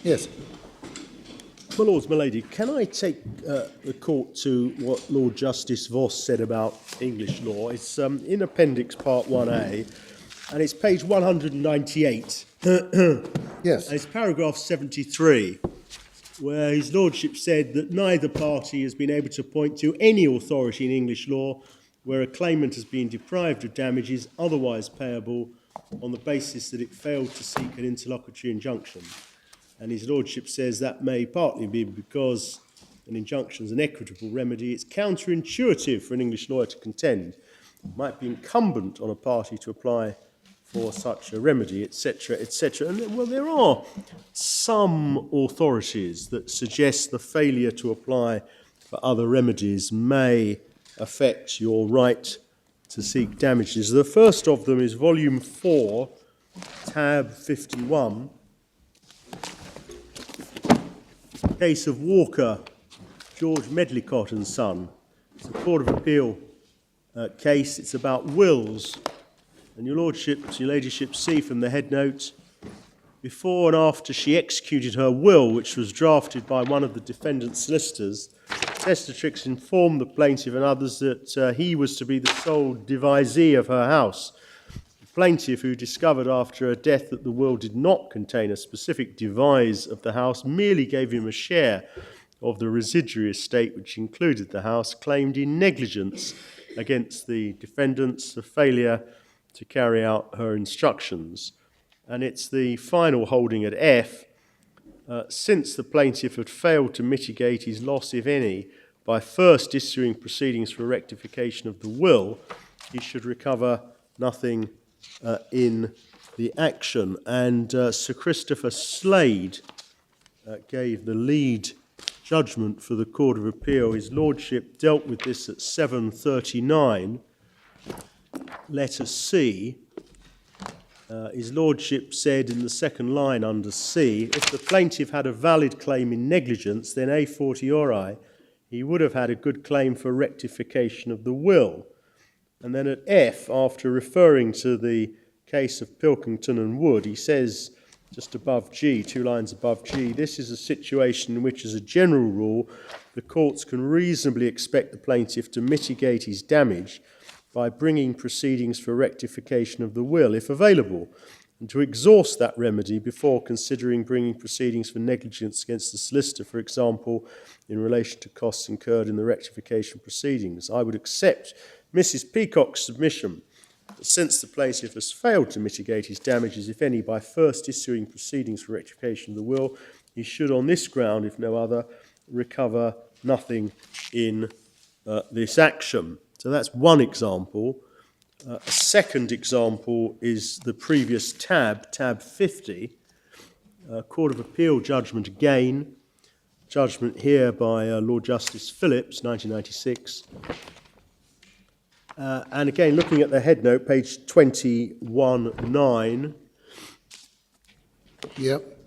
Yes. My Lords, my Lady, can I take the court to what Lord Justice Voss said about English law? It's in Appendix Part 1A, and it's page 198. Yes. And it's paragraph 73, where His Lordship said that neither party has been able to point to any authority in English law where a claimant has been deprived of damages otherwise payable on the basis that it failed to seek an interlocutory injunction. And His Lordship says that may partly be because an injunction is an equitable remedy. It's counterintuitive for an English lawyer to contend. It might be incumbent on a party to apply for such a remedy, etc., etc. And well, there are some authorities that suggest the failure to apply for other remedies may affect your right to seek damages. The first of them is Volume 4, tab 51. Case of Walker, George Medlicott and Son. It's a Court of Appeal case. It's about wills. And your Lordship, your Ladyship, see from the head note, before and after she executed her will, which was drafted by one of the defendant's solicitors, testatrix informed the plaintiff and others that he was to be the sole devisee of her house. The plaintiff, who discovered after her death that the will did not contain a specific devise of the house, merely gave him a share of the residuary estate which included the house, claimed in negligence against the defendants the failure to carry out her instructions. And it's the final holding at F. Since the plaintiff had failed to mitigate his loss, if any, by first issuing proceedings for rectification of the will, he should recover nothing in the action. And Sir Christopher Slade gave the lead judgment for the Court of Appeal. His Lordship dealt with this at 739, letter C. His Lordship said in the second line under C, if the plaintiff had a valid claim in negligence, then a fortiori, he would have had a good claim for rectification of the will. And then at F, after referring to the case of Pilkington and Wood, he says, just above G, 2 lines above G, this is a situation in which, as a general rule, the courts can reasonably expect the plaintiff to mitigate his damage by bringing proceedings for rectification of the will, if available, and to exhaust that remedy before considering bringing proceedings for negligence against the solicitor, for example, in relation to costs incurred in the rectification proceedings. I would accept Mrs. Peacock's submission that since the plaintiff has failed to mitigate his damages, if any, by first issuing proceedings for rectification of the will, he should, on this ground, if no other, recover nothing in this action. So that's one example. A second example is the previous tab 50, Court of Appeal judgment again, judgment here by Lord Justice Phillips, 1996. And again, looking at the head note, page 21.9. Yep.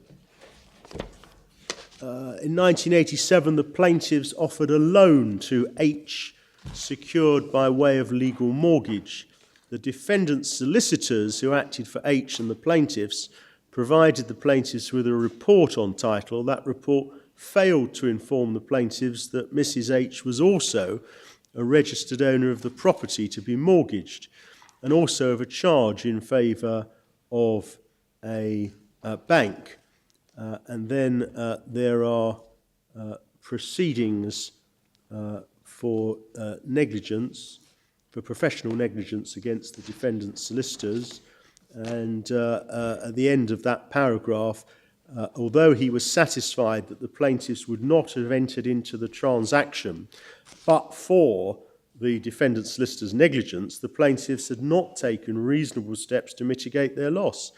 In 1987, the plaintiffs offered a loan to H, secured by way of legal mortgage. The defendant's solicitors, who acted for H and the plaintiffs, provided the plaintiffs with a report on title. That report failed to inform the plaintiffs that Mrs. H was also a registered owner of the property to be mortgaged, and also of a charge in favour of a bank. And then there are proceedings for negligence, for professional negligence against the defendant's solicitors. And at the end of that paragraph, although he was satisfied that the plaintiffs would not have entered into the transaction but for the defendant's solicitor's negligence, the plaintiffs had not taken reasonable steps to mitigate their loss.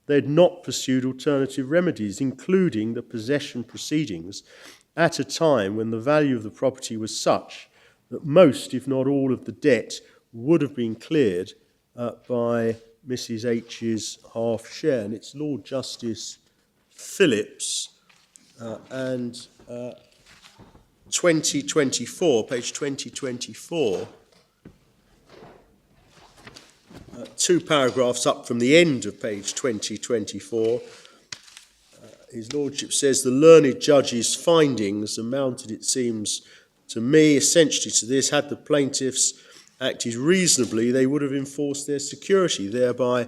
They had not pursued alternative remedies, including the possession proceedings, at a time when the value of the property was such that most, if not all, of the debt would have been cleared by Mrs. H's half share. And it's Lord Justice Phillips and 2024, page 2024, 2 paragraphs up from the end of page 2024, His Lordship says the learned judge's findings amounted, it seems to me, essentially to this: had the plaintiffs acted reasonably, they would have enforced their security, thereby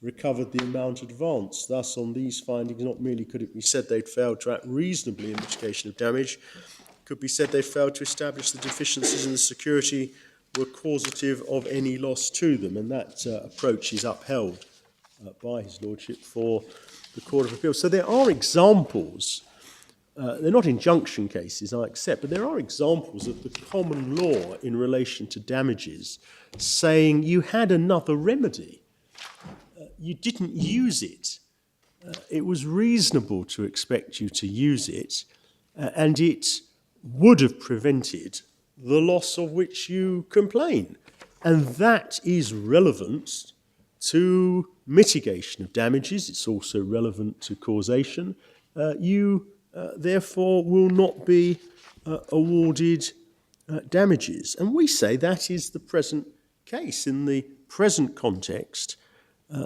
recovered the amount advanced. Thus, on these findings, not merely could it be said they'd failed to act reasonably in mitigation of damage, it could be said they failed to establish the deficiencies in the security were causative of any loss to them, and that approach is upheld by His Lordship for the Court of Appeal. So there are examples, they're not injunction cases, I accept, but there are examples of the common law in relation to damages saying you had another remedy. You didn't use it. It was reasonable to expect you to use it, and it would have prevented the loss of which you complain. And that is relevant to mitigation of damages. It's also relevant to causation. You therefore will not be awarded damages. And we say that is the present case. In the present context,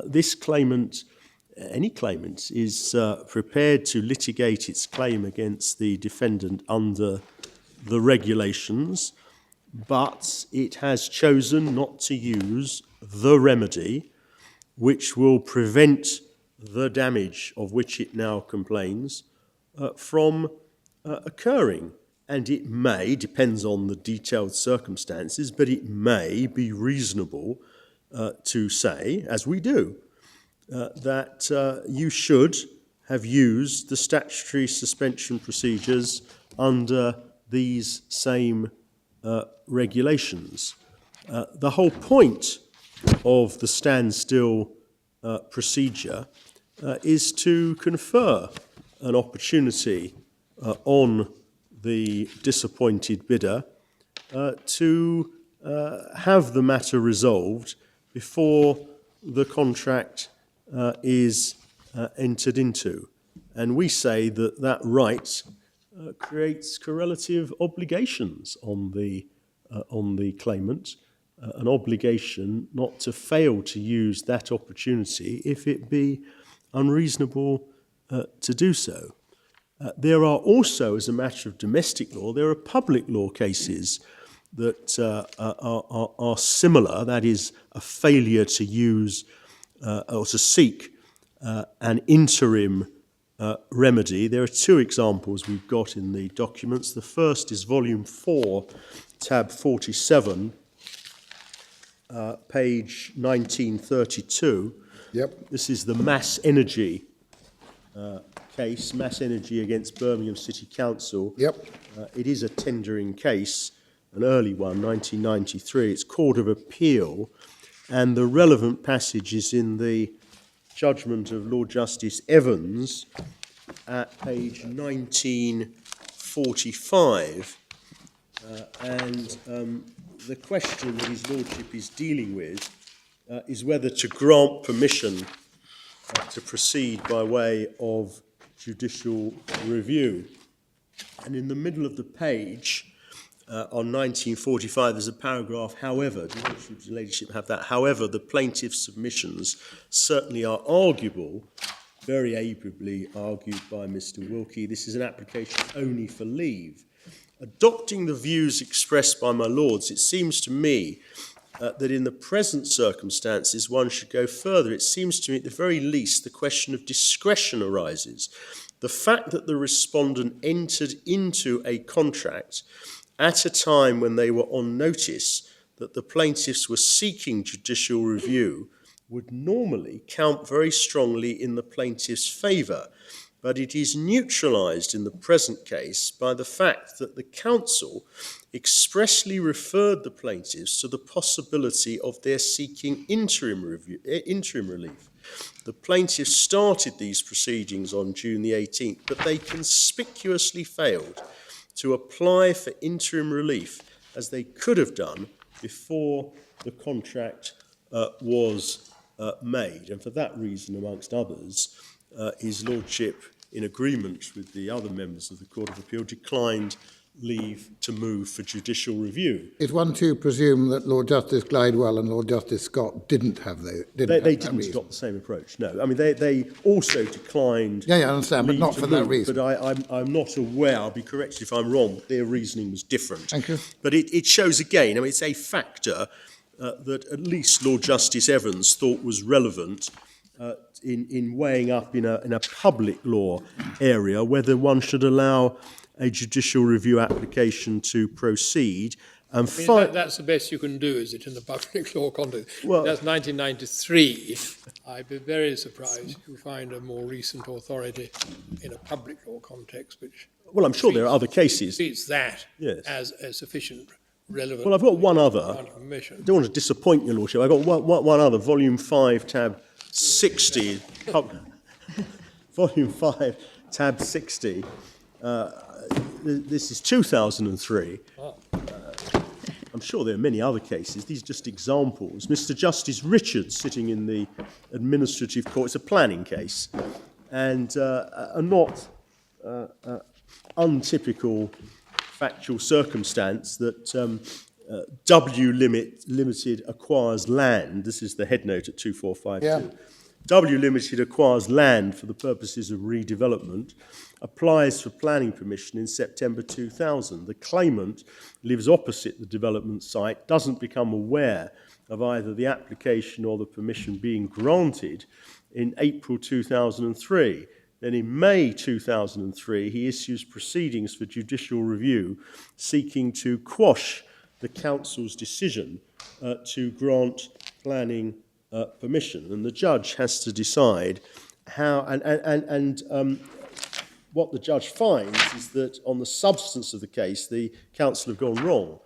this claimant, any claimant, is prepared to litigate its claim against the defendant under the regulations, but it has chosen not to use the remedy which will prevent the damage of which it now complains from occurring. And it may, depends on the detailed circumstances, but it may be reasonable to say, as we do, that you should have used the statutory suspension procedures under these same regulations. The whole point of the standstill procedure is to confer an opportunity on the disappointed bidder to have the matter resolved before the contract is entered into. And we say that that right creates correlative obligations on the claimant, an obligation not to fail to use that opportunity if it be unreasonable to do so. There are also, as a matter of domestic law, there are public law cases that are similar, that is, a failure to use or to seek an interim remedy. There are two examples we've got in the documents. The first is volume 4, tab 47, page 1932. Yep. This is the Mass Energy case, Mass Energy against Birmingham City Council. Yep. It is a tendering case, an early one, 1993. It's Court of Appeal, and the relevant passage is in the judgment of Lord Justice Evans at page 1945. And the question that His Lordship is dealing with is whether to grant permission to proceed by way of judicial review. And in the middle of the page, on 1945, there's a paragraph, however, do your ladyship have that? However, the plaintiff's submissions certainly are arguable, very ably argued by Mr. Wilkie. This is an application only for leave. Adopting the views expressed by my lords, it seems to me that in the present circumstances one should go further. It seems to me at the very least the question of discretion arises. The fact that the respondent entered into a contract at a time when they were on notice that the plaintiffs were seeking judicial review would normally count very strongly in the plaintiff's favour, but it is neutralised in the present case by the fact that the council expressly referred the plaintiffs to the possibility of their seeking interim relief. The plaintiffs started these proceedings on June the 18th, but they conspicuously failed to apply for interim relief as they could have done before the contract was made. And for that reason, amongst others, His Lordship, in agreement with the other members of the Court of Appeal, declined leave to move for judicial review. Is one to presume that Lord Justice Glidewell and Lord Justice Scott didn't have They that didn't reason? adopt the same approach, no. I mean, they also declined... Yeah, I understand, but leave not to for that move, reason. But I'm not aware, I'll be corrected if I'm wrong, their reasoning was different. Thank you. But it shows again, I mean, it's a factor that at least Lord Justice Evans thought was relevant in weighing up in a public law area whether one should allow a judicial review application to proceed. And that's the best you can do, is it, in the public law context? Well, that's 1993. I'd be very surprised if you find a more recent authority in a public law context which... Well, I'm sure there are other cases. ...treats that Yes. as a sufficient relevant... Well, I've got one other. I permission. don't want to disappoint your lordship. I've got one other, volume 5, tab 60. Volume 5, tab 60. This is 2003. I'm sure there are many other cases. These are just examples. Mr. Justice Richards, sitting in the administrative court, it's a planning case, and a not untypical factual circumstance that W Limited acquires land. This is the head note at 2452. Yeah. W Limited acquires land for the purposes of redevelopment, applies for planning permission in September 2000. The claimant lives opposite the development site, doesn't become aware of either the application or the permission being granted in April 2003. Then in May 2003, he issues proceedings for judicial review seeking to quash the council's decision to grant planning permission. And the judge has to decide how, what the judge finds is that on the substance of the case, the council have gone wrong.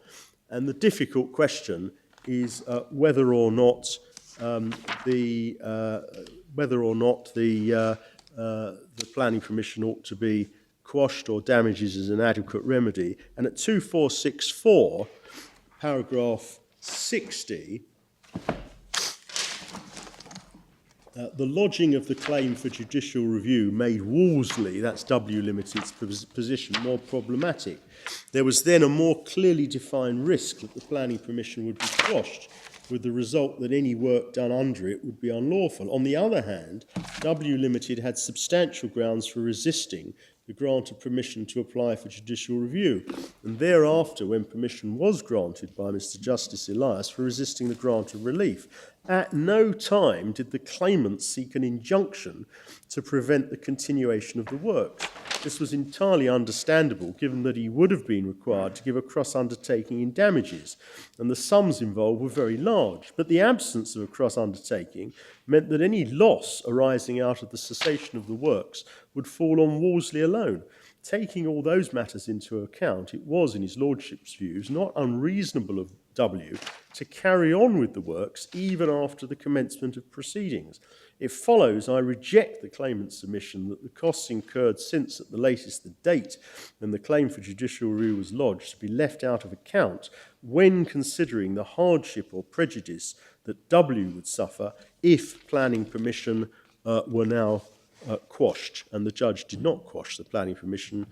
And the difficult question is whether or not the planning permission ought to be quashed or damages as an adequate remedy. And at 2464, paragraph 60, the lodging of the claim for judicial review made Wolseley, that's W Limited's position, more problematic. There was then a more clearly defined risk that the planning permission would be quashed, with the result that any work done under it would be unlawful. On the other hand, W Limited had substantial grounds for resisting the grant of permission to apply for judicial review, and thereafter, when permission was granted by Mr. Justice Elias, for resisting the grant of relief. At no time did the claimant seek an injunction to prevent the continuation of the works. This was entirely understandable, given that he would have been required to give a cross-undertaking in damages, and the sums involved were very large. But the absence of a cross-undertaking meant that any loss arising out of the cessation of the works would fall on Wolseley alone. Taking all those matters into account, it was, in his lordship's views, not unreasonable of W to carry on with the works even after the commencement of proceedings. It follows, I reject the claimant's submission that the costs incurred since, at the latest, the date when the claim for judicial review was lodged, to be left out of account when considering the hardship or prejudice that W would suffer if planning permission were now quashed. And the judge did not quash the planning permission,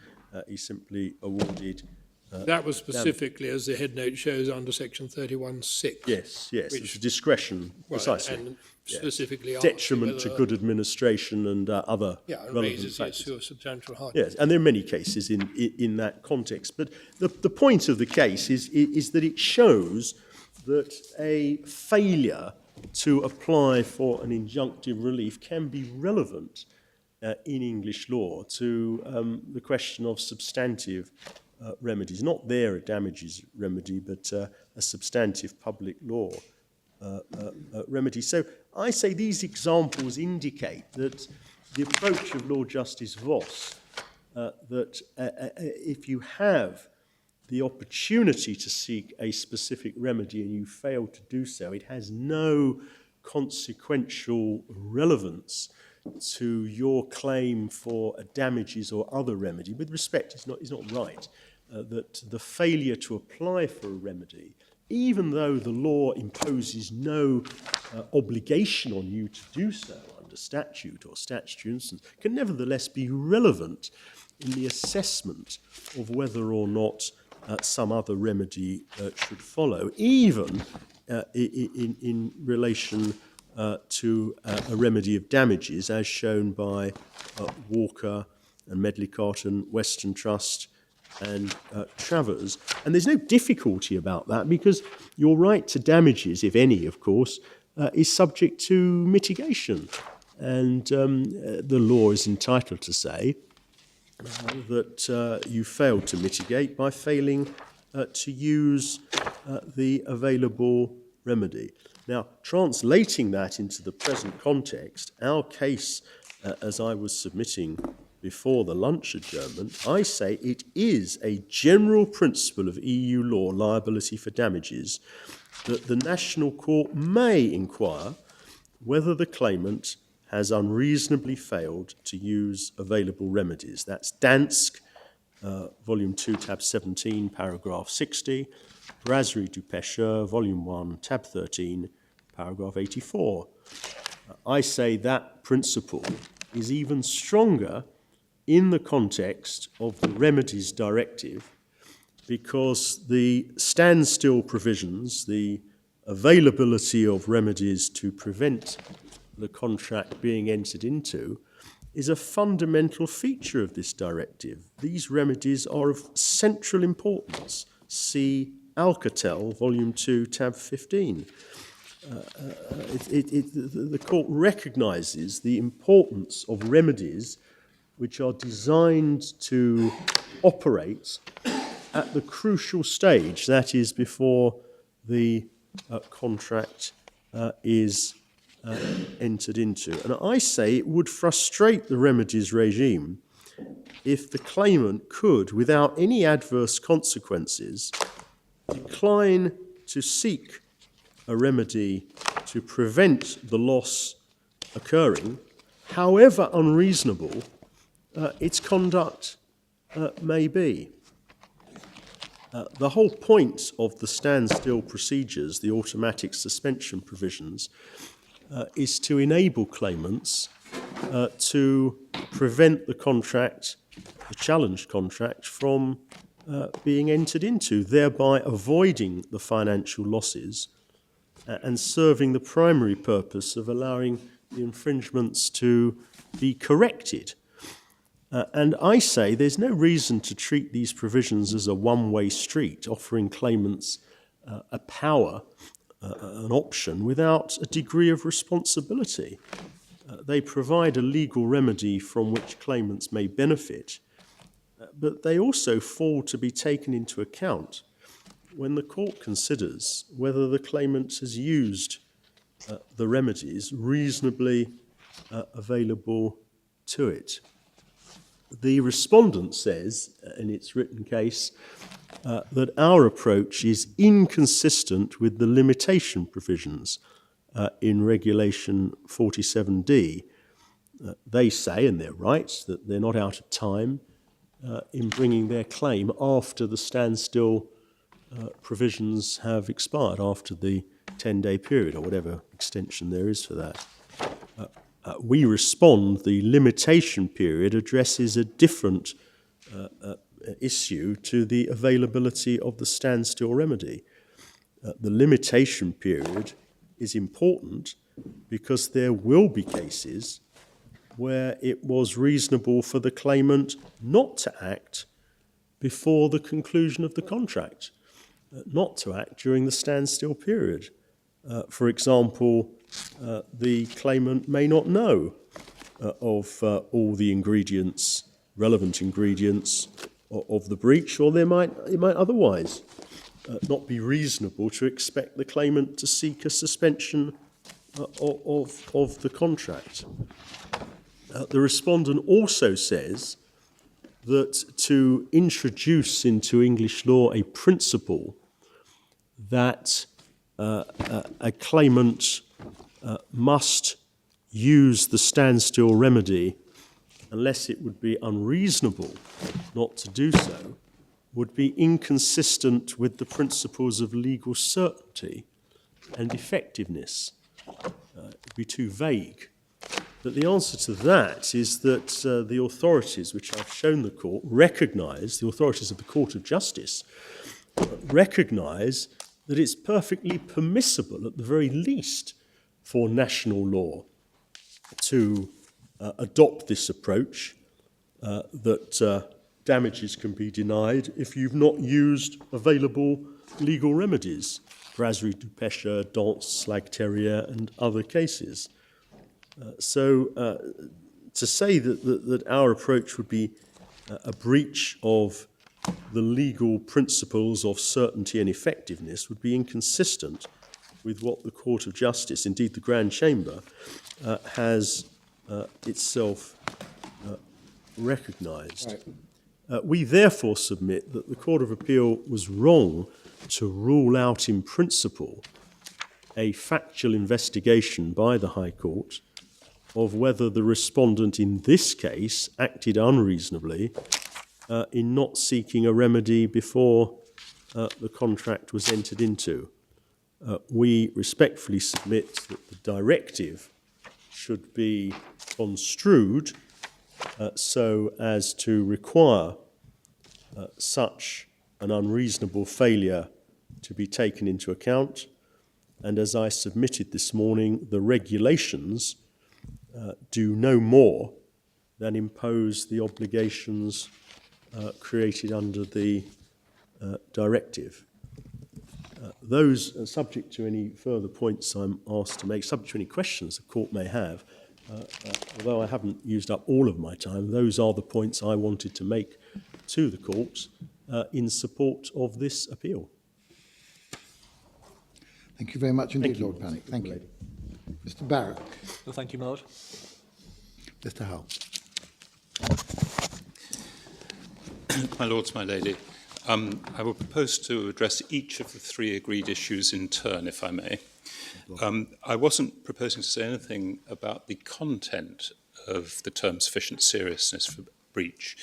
he simply awarded that was specifically, as the head note shows, under section 31(6). Yes, it's a discretion, precisely. And specifically detriment to good administration and other and relevant raises factors. issue of substantial hardship. Yes, and there are many cases in that context. But the point of the case is that it shows that a failure to apply for an injunctive relief can be relevant in English law to the question of substantive remedies, not there a damages remedy, but a substantive public law remedy. So I say these examples indicate that the approach of Lord Justice Voss, that if you have the opportunity to seek a specific remedy and you fail to do so, it has no consequential relevance to your claim for a damages or other remedy. With respect, it's not right that the failure to apply for a remedy, even though the law imposes no obligation on you to do so under statute or statutory instance can nevertheless be relevant in the assessment of whether or not some other remedy should follow, even in relation to a remedy of damages, as shown by Walker and Medlicott and Western Trust and Travers. And there's no difficulty about that, because your right to damages, if any, of course, is subject to mitigation. And the law is entitled to say that you failed to mitigate by failing to use the available remedy. Now, translating that into the present context, our case, as I was submitting before the lunch adjournment, I say it is a general principle of EU law, liability for damages, that the national court may inquire whether the claimant has unreasonably failed to use available remedies. That's Dansk, Volume 2, Tab 17, Paragraph 60, Brasserie du Pêcheur, Volume 1, Tab 13, Paragraph 84. I say that principle is even stronger in the context of the Remedies Directive, because the standstill provisions, the availability of remedies to prevent the contract being entered into, is a fundamental feature of this directive. These remedies are of central importance. See Alcatel, Volume 2, Tab 15. The court recognises the importance of remedies which are designed to operate at the crucial stage, that is, before the contract is entered into. And I say it would frustrate the remedies regime if the claimant could, without any adverse consequences, decline to seek a remedy to prevent the loss occurring, however unreasonable its conduct may be. The whole point of the standstill procedures, the automatic suspension provisions, is to enable claimants to prevent the contract, the challenged contract, from being entered into, thereby avoiding the financial losses and serving the primary purpose of allowing the infringements to be corrected. And I say there's no reason to treat these provisions as a one-way street, offering claimants a power, an option, without a degree of responsibility. They provide a legal remedy from which claimants may benefit, but they also fall to be taken into account when the court considers whether the claimant has used the remedies reasonably available to it. The respondent says, in its written case, that our approach is inconsistent with the limitation provisions in Regulation 47D. They say, and they're right, that they're not out of time in bringing their claim after the standstill provisions have expired, after the 10-day period, or whatever extension there is for that. We respond the limitation period addresses a different issue to the availability of the standstill remedy. The limitation period is important because there will be cases where it was reasonable for the claimant not to act before the conclusion of the contract, not to act during the standstill period. For example, the claimant may not know of all the ingredients, relevant ingredients of the breach, or it might otherwise not be reasonable to expect the claimant to seek a suspension of the contract. The respondent also says that to introduce into English law a principle that a claimant must use the standstill remedy unless it would be unreasonable not to do so would be inconsistent with the principles of legal certainty and effectiveness. It would be too vague. But the answer to that is that the authorities, which I've shown the court, recognise, the authorities of the Court of Justice, recognise that it's perfectly permissible, at the very least, for national law to adopt this approach, that damages can be denied if you've not used available legal remedies, brasserie du pêcheur, danse, slag terrier, and other cases. So to say that our approach would be a breach of the legal principles of certainty and effectiveness would be inconsistent with what the Court of Justice, indeed the Grand Chamber, has itself recognised. Right. We therefore submit that the Court of Appeal was wrong to rule out in principle a factual investigation by the High Court of whether the respondent in this case acted unreasonably in not seeking a remedy before the contract was entered into. We respectfully submit that the directive should be construed so as to require such an unreasonable failure to be taken into account. And as I submitted this morning, the regulations do no more than impose the obligations created under the directive. Those, subject to any further points I'm asked to make, subject to any questions the court may have, although I haven't used up all of my time, those are the points I wanted to make to the court in support of this appeal. Thank you very much indeed, Lord Panic. Thank you. Mr. Barrett. Well, thank you, my Lord. Mr. Hull. My Lords, my Lady, I will propose to address each of the three agreed issues in turn, if I may. I wasn't proposing to say anything about the content of the term sufficient seriousness for breach.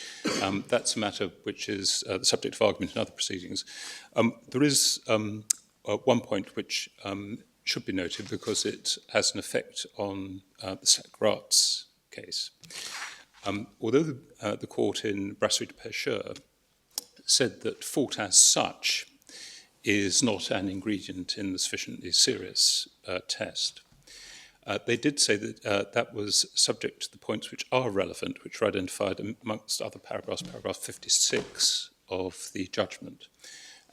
That's a matter which is the subject of argument in other proceedings. There is one point which should be noted because it has an effect on the Sacrat's case. Although the court in Brasserie de Pêcheur said that fault as such is not an ingredient in the sufficiently serious test, they did say that that was subject to the points which are relevant, which are identified amongst other paragraphs, paragraph 56 of the judgment.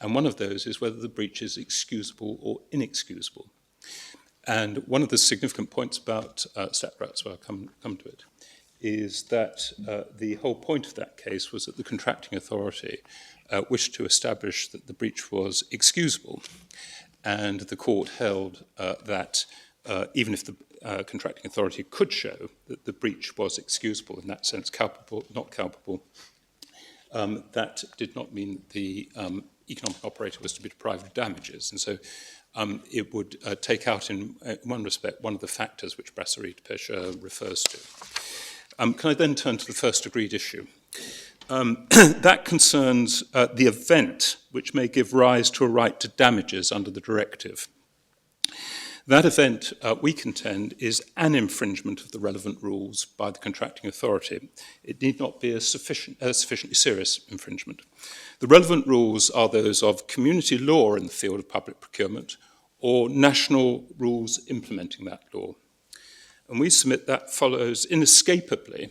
And one of those is whether the breach is excusable or inexcusable. And one of the significant points about Sacrat's, where I'll come to it, is that the whole point of that case was that the contracting authority wished to establish that the breach was excusable. And the court held that even if the contracting authority could show that the breach was excusable, in that sense culpable, not culpable, that did not mean the economic operator was to be deprived of damages. And so it would take out, in one respect, one of the factors which Brasserie de Pêcheur refers to. Can I then turn to the first agreed issue? That concerns the event which may give rise to a right to damages under the directive. That event, we contend, is an infringement of the relevant rules by the contracting authority. It need not be a sufficiently serious infringement. The relevant rules are those of community law in the field of public procurement or national rules implementing that law. And we submit that follows inescapably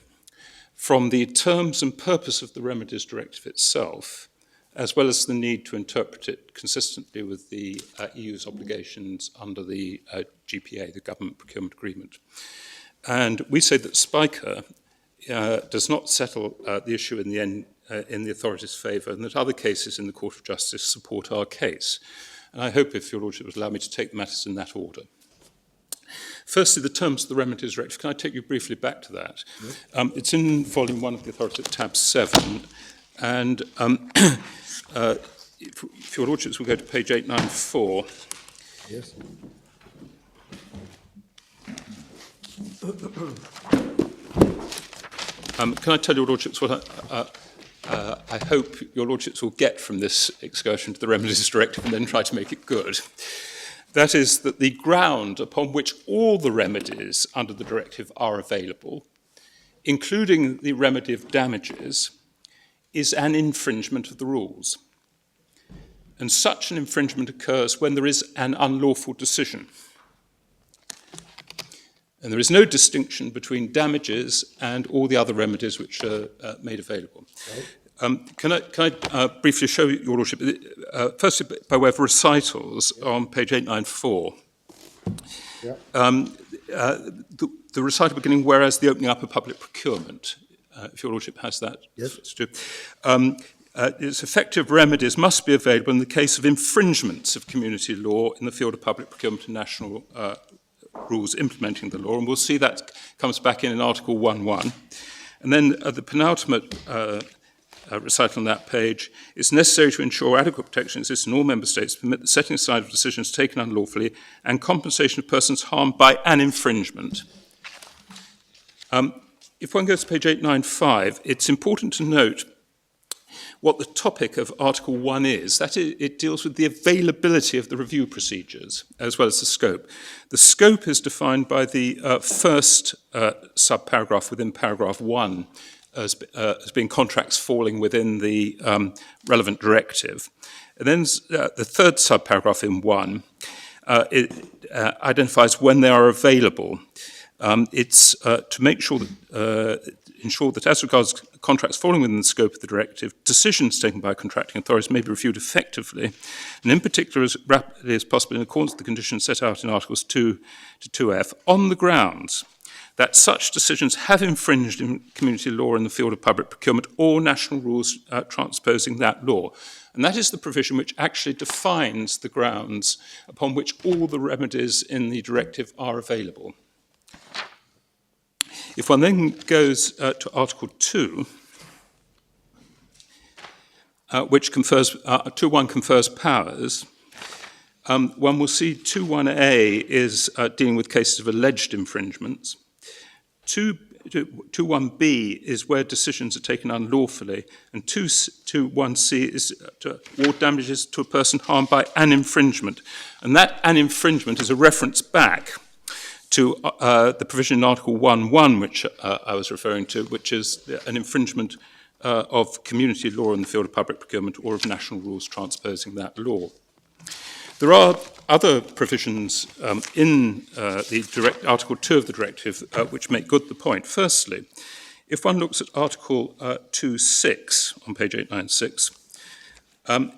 from the terms and purpose of the Remedies Directive itself, as well as the need to interpret it consistently with the EU's obligations under the GPA, the Government Procurement Agreement. And we say that Spiker does not settle the issue in the end in the authority's favour, and that other cases in the Court of Justice support our case. And I hope, if your Lordship would allow me, to take the matters in that order. Firstly, the terms of the Remedies Directive. Can I take you briefly back to that? Yes. It's in Volume 1 of the Authority at tab 7, and if your Lordships will go to page 894. Yes. Can I tell your Lordships what I hope your Lordships will get from this excursion to the Remedies Directive and then try to make it good? That is, that the ground upon which all the remedies under the directive are available, including the remedy of damages, is an infringement of the rules. And such an infringement occurs when there is an unlawful decision. And there is no distinction between damages and all the other remedies which are made available. Right. Can I briefly show you, Your Lordship, firstly by way of recitals on page 894. Yeah. The recital beginning, whereas the opening up of public procurement, if Your Lordship has that. Yes. Its effective remedies must be available in the case of infringements of community law in the field of public procurement and national rules implementing the law, and we'll see that comes back in Article 1.1. And then the penultimate recital on that page, it's necessary to ensure adequate protection exists in all member states to permit the setting aside of decisions taken unlawfully and compensation of persons harmed by an infringement. If one goes to page 895, it's important to note what the topic of Article 1 is. That it deals with the availability of the review procedures, as well as the scope. The scope is defined by the first subparagraph within paragraph 1 as being contracts falling within the relevant directive. And then the third subparagraph in 1 identifies when they are available. It's to make sure that ensure that as regards contracts falling within the scope of the directive, decisions taken by contracting authorities may be reviewed effectively, and in particular as rapidly as possible in accordance with the conditions set out in Articles 2 to 2F, on the grounds that such decisions have infringed in community law in the field of public procurement or national rules transposing that law. And that is the provision which actually defines the grounds upon which all the remedies in the directive are available. If one then goes to Article 2, which confers, 2.1 confers powers, one will see 2.1a is dealing with cases of alleged infringements. 2.1b is where decisions are taken unlawfully, and 2.1c is to award damages to a person harmed by an infringement. And that an infringement is a reference back to the provision in Article 1.1, which I was referring to, which is an infringement of community law in the field of public procurement or of national rules transposing that law. There are other provisions in Article 2 of the directive which make good the point. Firstly, if one looks at Article 2.6 on page 896,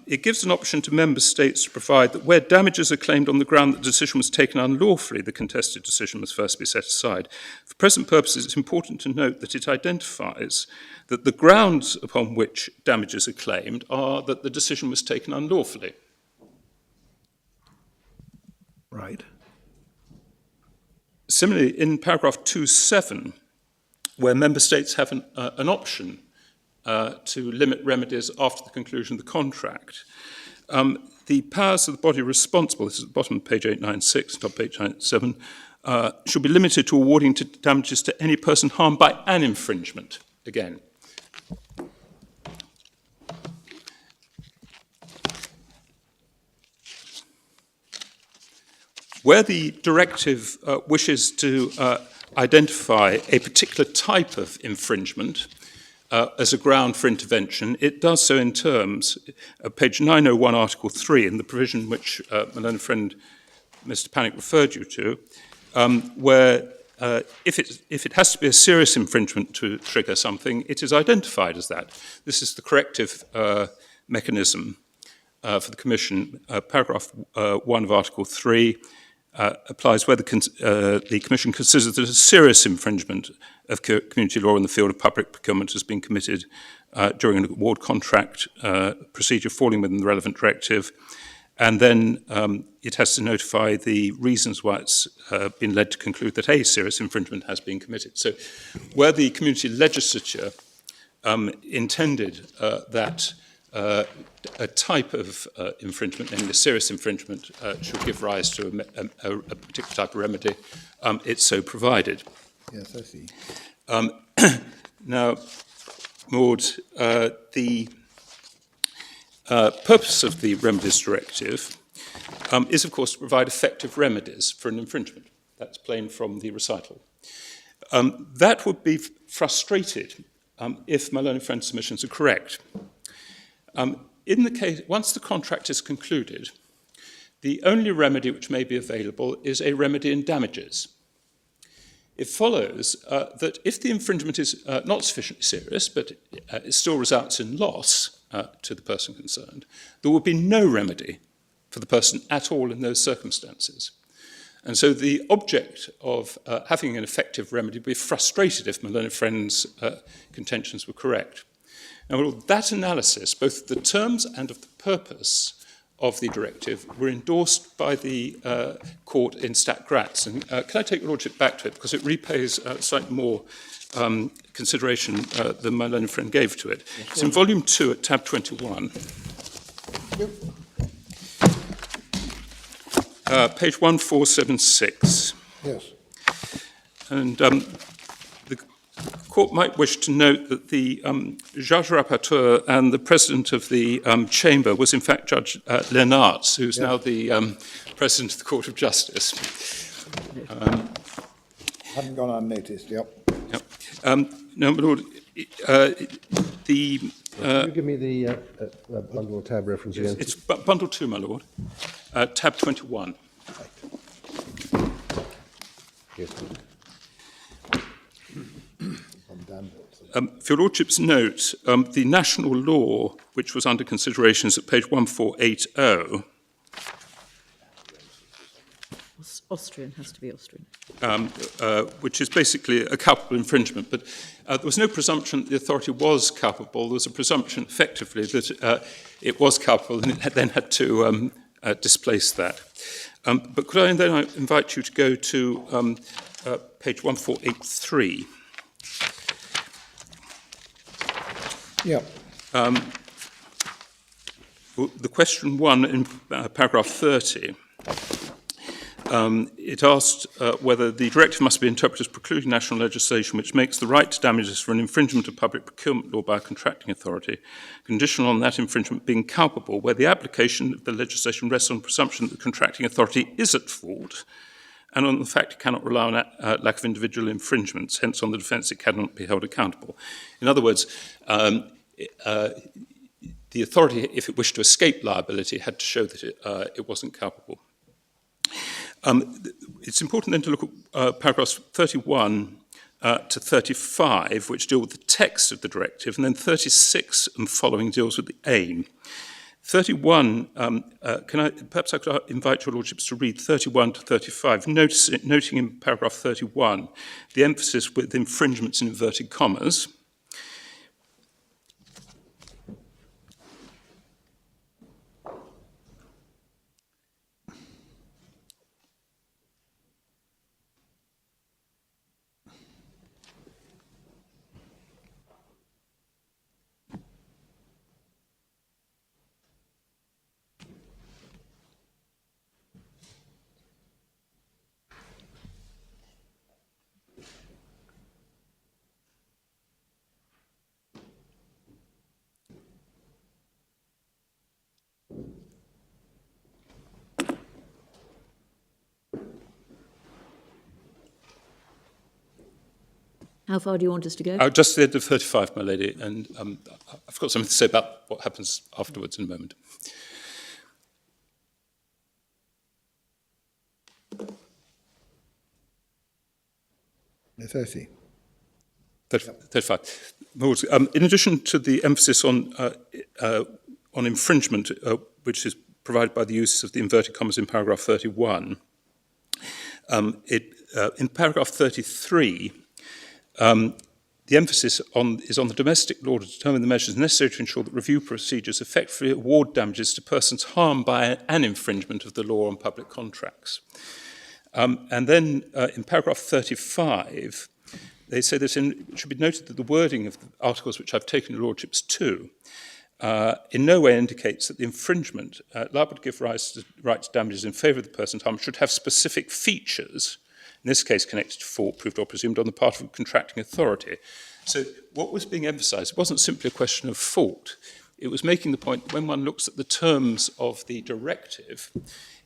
it gives an option to member states to provide that where damages are claimed on the ground that the decision was taken unlawfully, the contested decision must first be set aside. For present purposes, it's important to note that it identifies that the grounds upon which damages are claimed are that the decision was taken unlawfully. Right. Similarly, in paragraph 2.7, where member states have an option to limit remedies after the conclusion of the contract, the powers of the body responsible, this is at the bottom of page 896, top page 897, should be limited to awarding damages to any person harmed by an infringement, again. Where the directive wishes to identify a particular type of infringement as a ground for intervention, it does so in terms of page 901, Article 3, in the provision which my learned friend Mr. Panic referred you to, where if it has to be a serious infringement to trigger something, it is identified as that. This is the corrective mechanism for the Commission. Paragraph 1 of Article 3 applies where the Commission considers that a serious infringement of community law in the field of public procurement has been committed during an award contract procedure falling within the relevant directive, and then it has to notify the reasons why it's been led to conclude that a serious infringement has been committed. So where the community legislature intended that a type of infringement, namely a serious infringement, should give rise to a particular type of remedy, it's so provided. Yes, I see. Now, Maud, the purpose of the Remedies Directive is, of course, to provide effective remedies for an infringement. That's plain from the recital. That would be frustrated if my learned friend's submissions are correct. In the case, once the contract is concluded, the only remedy which may be available is a remedy in damages. It follows that if the infringement is not sufficiently serious, but it still results in loss to the person concerned, there will be no remedy for the person at all in those circumstances. And so the object of having an effective remedy would be frustrated if my learned friend's contentions were correct. Now, that analysis, both the terms and of the purpose of the directive, were endorsed by the court in Stat Gratz. And can I take your lordship back to it, because it repays slightly more consideration than my learned friend gave to it. Yes, it's in volume 2 at tab 21. Yep. Page 1476. Yes. And the court might wish to note that the judge rapporteur and the president of the chamber was in fact Judge Lenartz, who's now the president of the Court of Justice. Hadn't gone unnoticed, yep. No, my lord, the... Can you give me the bundle tab reference again? It's bundle 2, my lord, tab 21. Yes. For your lordship's note, the national law, which was under consideration, is at page 1480. Austrian, has to be Austrian. Which is basically a culpable infringement. But there was no presumption that the authority was culpable. There was a presumption, effectively, that it was culpable, and it then had to displace that. But could I then invite you to go to page 1483? Yeah. The question 1 in paragraph 30. It asked whether the directive must be interpreted as precluding national legislation which makes the right to damages for an infringement of public procurement law by a contracting authority conditional on that infringement being culpable, where the application of the legislation rests on the presumption that the contracting authority is at fault and on the fact it cannot rely on lack of individual infringements, hence on the defence it cannot be held accountable. In other words, the authority, if it wished to escape liability, had to show that it wasn't culpable. It's important then to look at paragraphs 31 to 35, which deal with the text of the directive, and then 36 and following deals with the aim. 31, perhaps I could invite your lordships to read 31 to 35, noting in paragraph 31 the emphasis with infringements in inverted commas. How far do you want us to go? Just to the end of 35, my lady, and I've got something to say about what happens afterwards in a moment. The 30. 35. In addition to the emphasis on infringement, which is provided by the use of the inverted commas in paragraph 31, in paragraph 33, the emphasis is on the domestic law to determine the measures necessary to ensure that review procedures effectively award damages to persons harmed by an infringement of the law on public contracts. And then in paragraph 35, they say that it should be noted that the wording of the articles which I've taken your lordships to in no way indicates that the infringement liable to give rise to right to damages in favour of the person harmed should have specific features, in this case connected to fault, proved or presumed, on the part of a contracting authority. So what was being emphasised wasn't simply a question of fault. it was making the point that when one looks at the terms of the directive,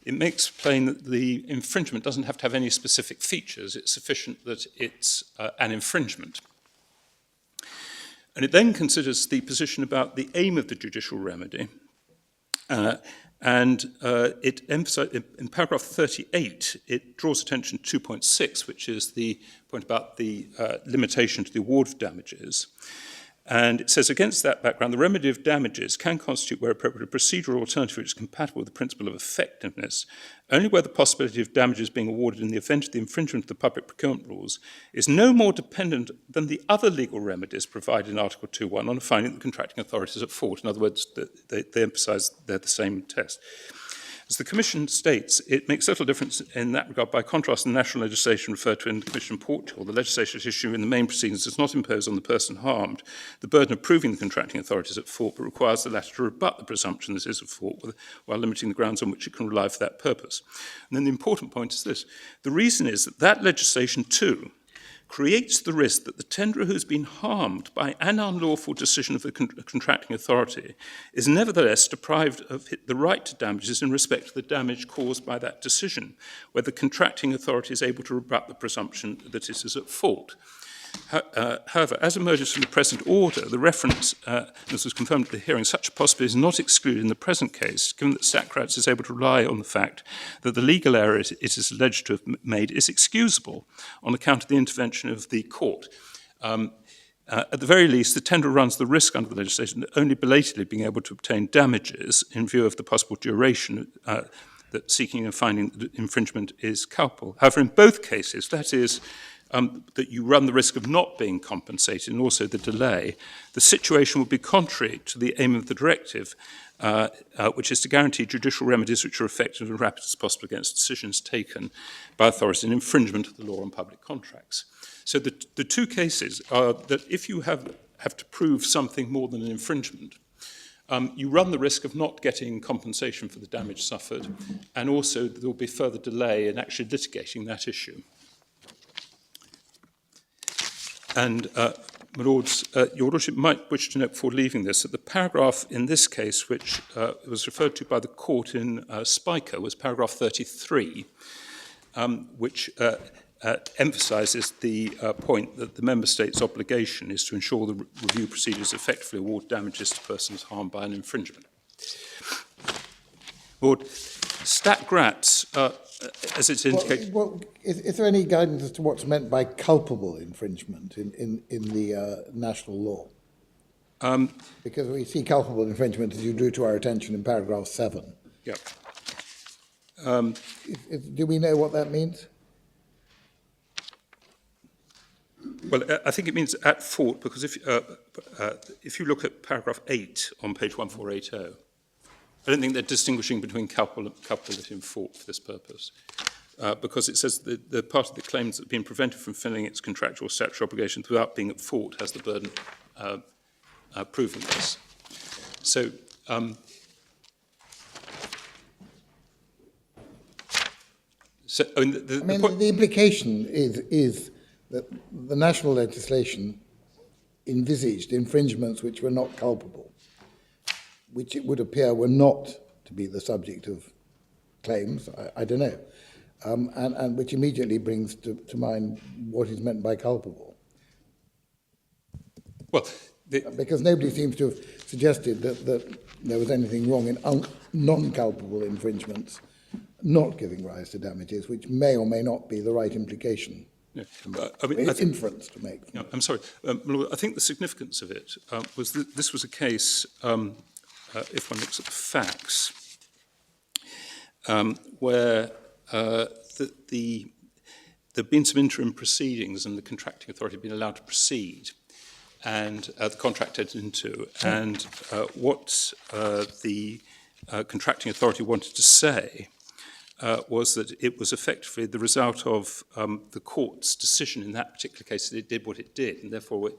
it makes plain that the infringement doesn't have to have any specific features. It's sufficient that it's an infringement. And it then considers the position about the aim of the judicial remedy. It emphasizes, in paragraph 38, it draws attention to 2.6, which is the point about the limitation to the award of damages. And it says, against that background, the remedy of damages can constitute, where appropriate, a procedural alternative which is compatible with the principle of effectiveness, only where the possibility of damages being awarded in the event of the infringement of the public procurement rules is no more dependent than the other legal remedies provided in Article 2.1 on a finding that the contracting authority is at fault. In other words, they emphasise they're the same test. As the Commission states, it makes little difference in that regard. By contrast, the national legislation referred to in the Commission in Portugal, the legislation at issue in the main proceedings does not impose on the person harmed the burden of proving the contracting authority is at fault, but requires the latter to rebut the presumption that it is at fault while limiting the grounds on which it can rely for that purpose. And then the important point is this. The reason is that that legislation too creates the risk that the tenderer who's been harmed by an unlawful decision of the contracting authority is nevertheless deprived of the right to damages in respect to the damage caused by that decision, where the contracting authority is able to rebut the presumption that it is at fault. However, as emerges from the present order, the reference, this was confirmed at the hearing, such a possibility is not excluded in the present case, given that Statkraus is able to rely on the fact that the legal error it is alleged to have made is excusable on account of the intervention of the court. At the very least, the tenderer runs the risk under the legislation of only belatedly being able to obtain damages in view of the possible duration that seeking and finding that infringement is culpable. However, in both cases, that is, that you run the risk of not being compensated and also the delay, the situation would be contrary to the aim of the directive, which is to guarantee judicial remedies which are effective and rapid as possible against decisions taken by authorities in infringement of the law on public contracts. So the two cases are that if you have to prove something more than an infringement, you run the risk of not getting compensation for the damage suffered, and also there will be further delay in actually litigating that issue. And, my Lords, Your Lordship might wish to note before leaving this that the paragraph in this case, which was referred to by the court in Spiker, was paragraph 33, which emphasises the point that the Member State's obligation is to ensure the review procedures effectively award damages to persons harmed by an infringement. Lord, Stat Gratz, as it's indicated... Is there any guidance as to what's meant by culpable infringement in the national law? Because we see culpable infringement, as you drew to our attention in paragraph 7. Yeah. Do we know what that means? Well, I think it means at fault, because if you look at paragraph 8 on page 1480, I don't think they're distinguishing between culpability and fault for this purpose, because it says that the part of the claims that have been prevented from filling its contractual or statutory obligations without being at fault has the burden of proving this. So, the implication is that the national legislation envisaged infringements which were not culpable, which it would appear were not to be the subject of claims, I don't know, and which immediately brings to mind what is meant by culpable. Well, because nobody seems to have suggested that there was anything wrong in non-culpable infringements not giving rise to damages, which may or may not be the right implication. Yeah, it's inference to make. No, I'm sorry. I think the significance of it was that this was a case, if one looks at the facts, where there'd been some interim proceedings and the contracting authority had been allowed to proceed, and the contract entered into, and what the contracting authority wanted to say was that it was effectively the result of the court's decision in that particular case that it did what it did, and therefore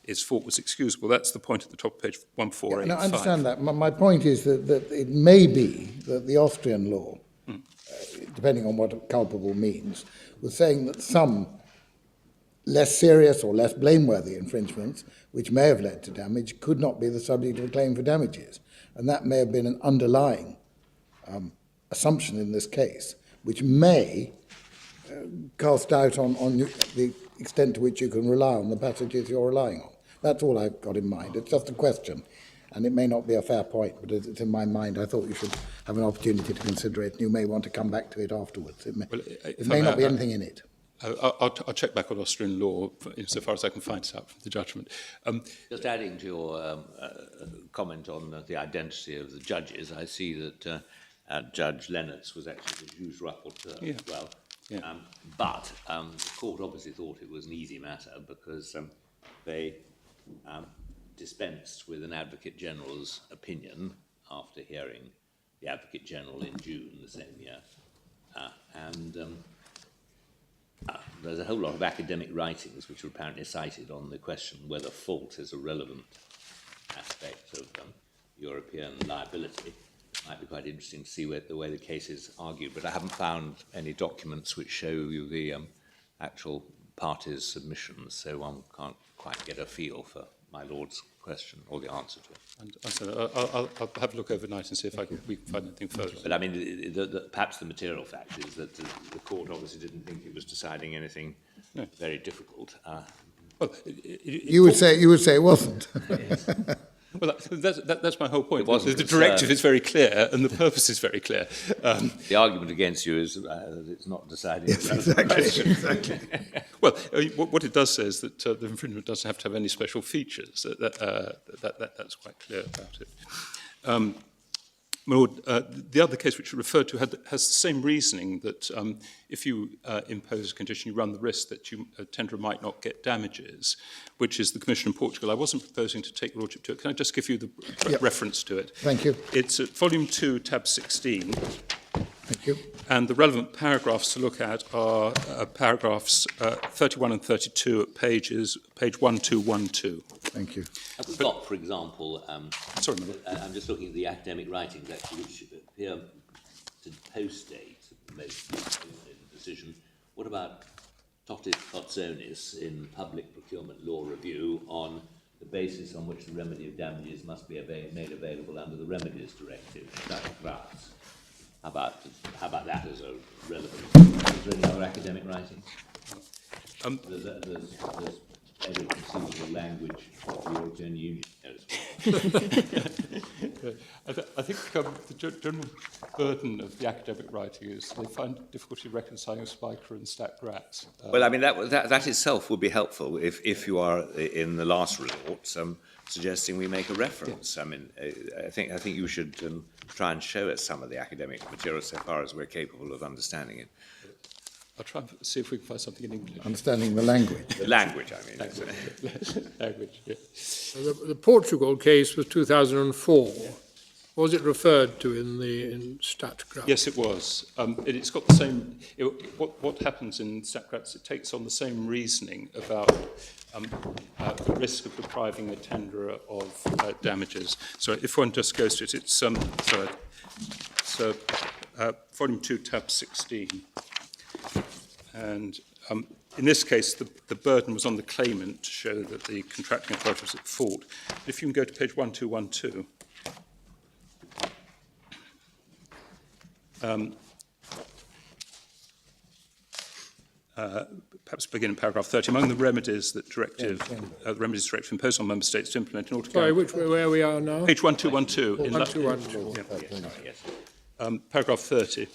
its fault was excusable. That's the point at the top of page 1485. Yeah, I understand that. My point is that it may be that the Austrian law, depending on what culpable means, was saying that some less serious or less blameworthy infringements, which may have led to damage, could not be the subject of a claim for damages. And that may have been an underlying assumption in this case, which may cast doubt on the extent to which you can rely on the passages you're relying on. That's all I've got in mind. It's just a question, and it may not be a fair point, but it's in my mind. I thought you should have an opportunity to consider it, and you may want to come back to it afterwards. It may not be anything in it. I'll check back on Austrian law insofar as I can find it out from the judgment. Just adding to your comment on the identity of the judges, I see that Judge Lennox was actually the juge rapporteur as well. Yeah. But the court obviously thought it was an easy matter because they dispensed with an Advocate General's opinion after hearing the Advocate General in June the same year. There's a whole lot of academic writings which are apparently cited on the question whether fault is a relevant aspect of European liability. Might be quite interesting to see the way the case is argued, but I haven't found any documents which show you the actual parties' submissions, so one can't quite get a feel for my Lord's question or the answer to it. And I'll have a look overnight and see if we can find anything further. But I mean, perhaps the material fact is that the court obviously didn't think it was deciding anything very difficult. Well, You would say it wasn't. well, that's my whole point. The directive is very clear and the purpose is very clear. The argument against you is that it's not deciding. Yes, exactly. Well, what it does say is that the infringement doesn't have to have any special features. That's quite clear about it. My Lord, the other case which you referred to has the same reasoning that if you impose a condition, you run the risk that a tenderer might not get damages, which is the Commission in Portugal. I wasn't proposing to take Lordship to it. Can I just give you the reference to it? Thank you. It's at Volume 2, Tab 16. Thank you. And the relevant paragraphs to look at are paragraphs 31 and 32 at page 1212. Thank you. Have we got, for example, Sorry, Madam. I'm just looking at the academic writings actually, which appear to post-date most of the decision. What about Totis Kotsonis in Public Procurement Law Review on the basis on which the remedy of damages must be made available under the Remedies Directive? How about that as a relevant? Is there any other academic writing? There's every conceivable language of the European Union. I think the general burden of the academic writing is they find difficulty reconciling Spiker and Stack Gratz. Well, I mean, that itself would be helpful if you are, in the last resort, suggesting we make a reference. I mean, I think you should try and show us some of the academic material so far as we're capable of understanding it. I'll try and see if we can find something in English. Understanding the language. The language, I mean. Language, yeah. The Portugal case was 2004. Was it referred to in Statkraft? Yes, it was. It's got the same. What happens in Statkraft? It takes on the same reasoning about the risk of depriving a tenderer of damages. So if one just goes to it, it's Volume 2, Tab 16, and in this case, the burden was on the claimant to show that the contracting authority was at fault. If you can go to page 1212. Perhaps begin in paragraph 30. Among the remedies that the remedies directive imposed on member states to implement in order to... Sorry, where we are now? Page 1212. 1212. Paragraph 30.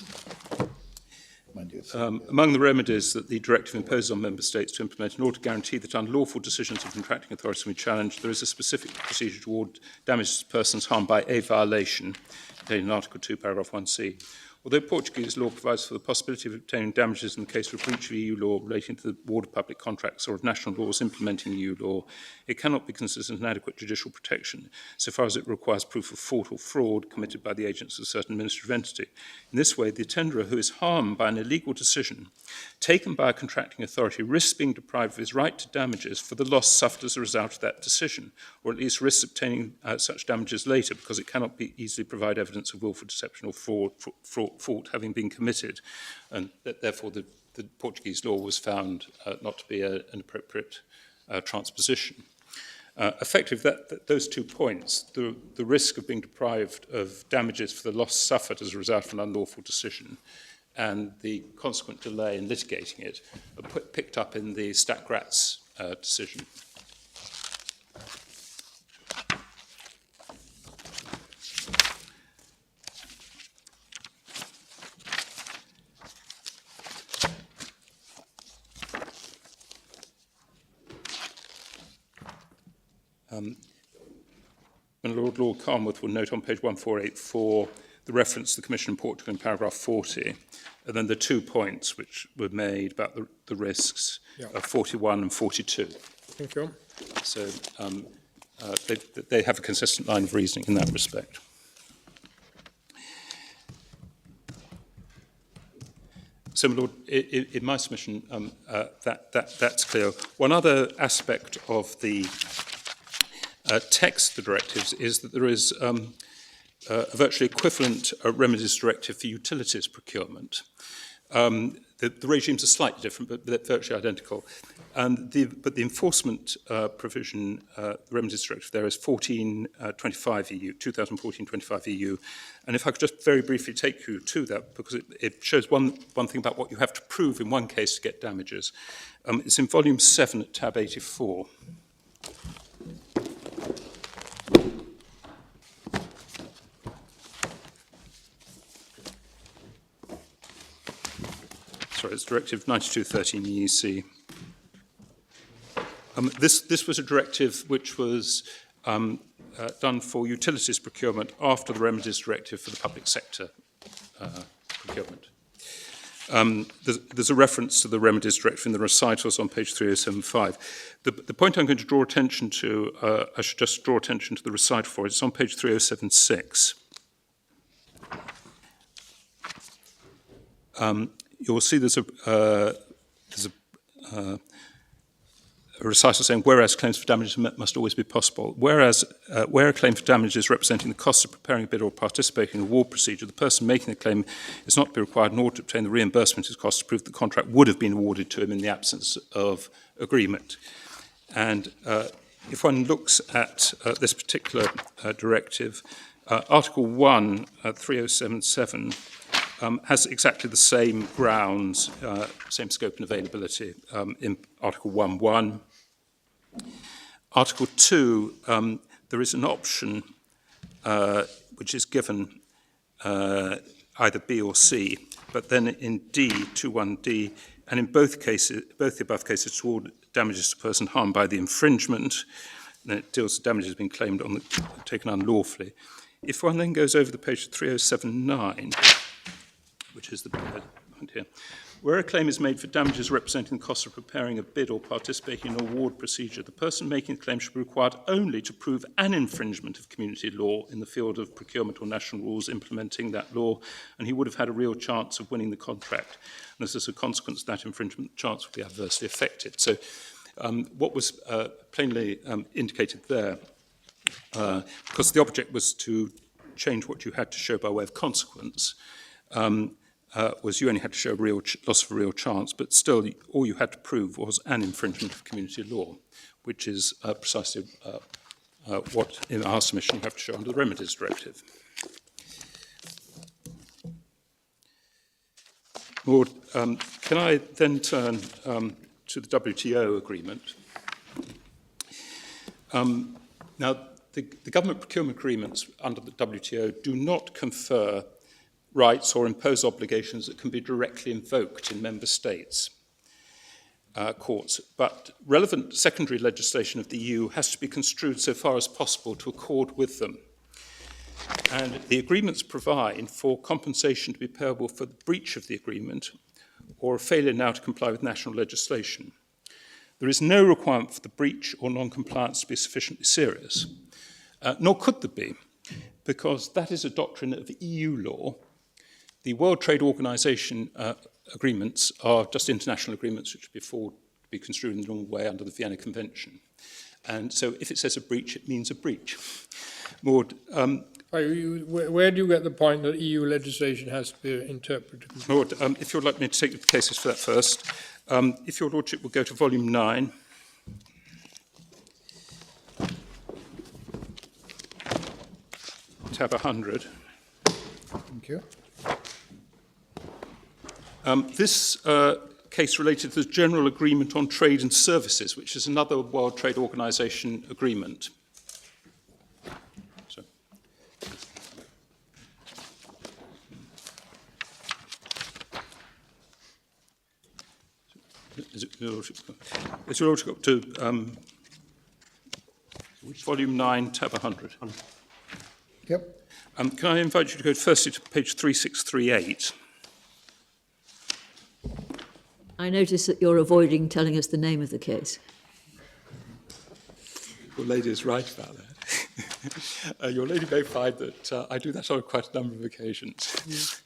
Among the remedies that the directive imposes on member states to implement in order to guarantee that unlawful decisions of contracting authorities can be challenged, there is a specific procedure to award damages to persons harmed by a violation, contained in Article 2, Paragraph 1c. Although Portuguese law provides for the possibility of obtaining damages in the case of a breach of EU law relating to the award of public contracts or of national laws implementing EU law, it cannot be considered an adequate judicial protection, so far as it requires proof of fault or fraud committed by the agents of a certain administrative entity. In this way, the tenderer who is harmed by an illegal decision taken by a contracting authority risks being deprived of his right to damages for the loss suffered as a result of that decision, or at least risks obtaining such damages later because it cannot be easily provide evidence of willful deception or fault having been committed, and that therefore the the Portuguese law was found not to be an appropriate transposition. Effectively, those 2 points, the risk of being deprived of damages for the loss suffered as a result of an unlawful decision and the consequent delay in litigating it, are picked up in the Stack-Gratz decision. And Lord Carnwath will note on page 1484 the reference to the Commission in Portugal in paragraph 40, and then the 2 points which were made about the risks of 41 and 42. Thank you. So they have a consistent line of reasoning in that respect. So, my Lord, in my submission, that's clear. One other aspect of the text of the directives is that there is a virtually equivalent remedies directive for utilities procurement. The regimes are slightly different, but they're virtually identical. And but the enforcement provision, the remedies directive there is 1425 EU, 2014-25 EU. And if I could just very briefly take you to that, because it shows one thing about what you have to prove in one case to get damages. It's in volume 7 at tab 84. Sorry, it's Directive 9213 EEC. This was a directive which was done for utilities procurement after the remedies directive for the public sector procurement. There's a reference to the remedies directive in the recitals on page 3075. The point I'm going to draw attention to, I should just draw attention to the recital for it. It's on page 3076. You'll see there's a recital saying, whereas claims for damages must always be possible. Whereas, where a claim for damages representing the cost of preparing a bid or participating in a award procedure, the person making the claim is not to be required in order to obtain the reimbursement of his costs to prove the contract would have been awarded to him in the absence of agreement. And if one looks at this particular directive, Article 1, 3077, has exactly the same grounds, same scope and availability in Article 1.1. Article 2, there is an option which is given either B or C, but then in D, 2.1D, and in both cases, both the above cases, toward damages to a person harmed by the infringement, and it deals with damages being claimed on taken unlawfully. If one then goes over the page 3079, which is the point here, where a claim is made for damages representing the cost of preparing a bid or participating in an award procedure, the person making the claim should be required only to prove an infringement of community law in the field of procurement or national rules implementing that law, and he would have had a real chance of winning the contract. And as a consequence of that infringement, the chance would be adversely affected. So what was plainly indicated there, because the object was to change what you had to show by way of consequence, was you only had to show real loss of a real chance, but still all you had to prove was an infringement of community law, which is precisely what in our submission you have to show under the remedies directive. Lord, can I then turn to the WTO agreement? Now, the government procurement agreements under the WTO do not confer rights or impose obligations that can be directly invoked in member states' courts, but relevant secondary legislation of the EU has to be construed so far as possible to accord with them. And the agreements provide for compensation to be payable for the breach of the agreement or a failure now to comply with national legislation. There is no requirement for the breach or non-compliance to be sufficiently serious, nor could there be, because that is a doctrine of EU law. The World Trade Organization agreements are just international agreements which be construed in the normal way under the Vienna Convention. And so if it says a breach, it means a breach. Maud, Where do you get the point that EU legislation has to be interpreted? Lord, if you'd like me to take the cases for that first, if your Lordship will go to volume 9. Tab 100. Thank you. This case related to the General Agreement on Trade and Services, which is another World Trade Organization agreement. So. Is your Lordship got to volume 9, tab 100? Yep. Can I invite you to go firstly to page 3638? I notice that you're avoiding telling us the name of the case. Your lady is right about that. Your lady may find that I do that on quite a number of occasions.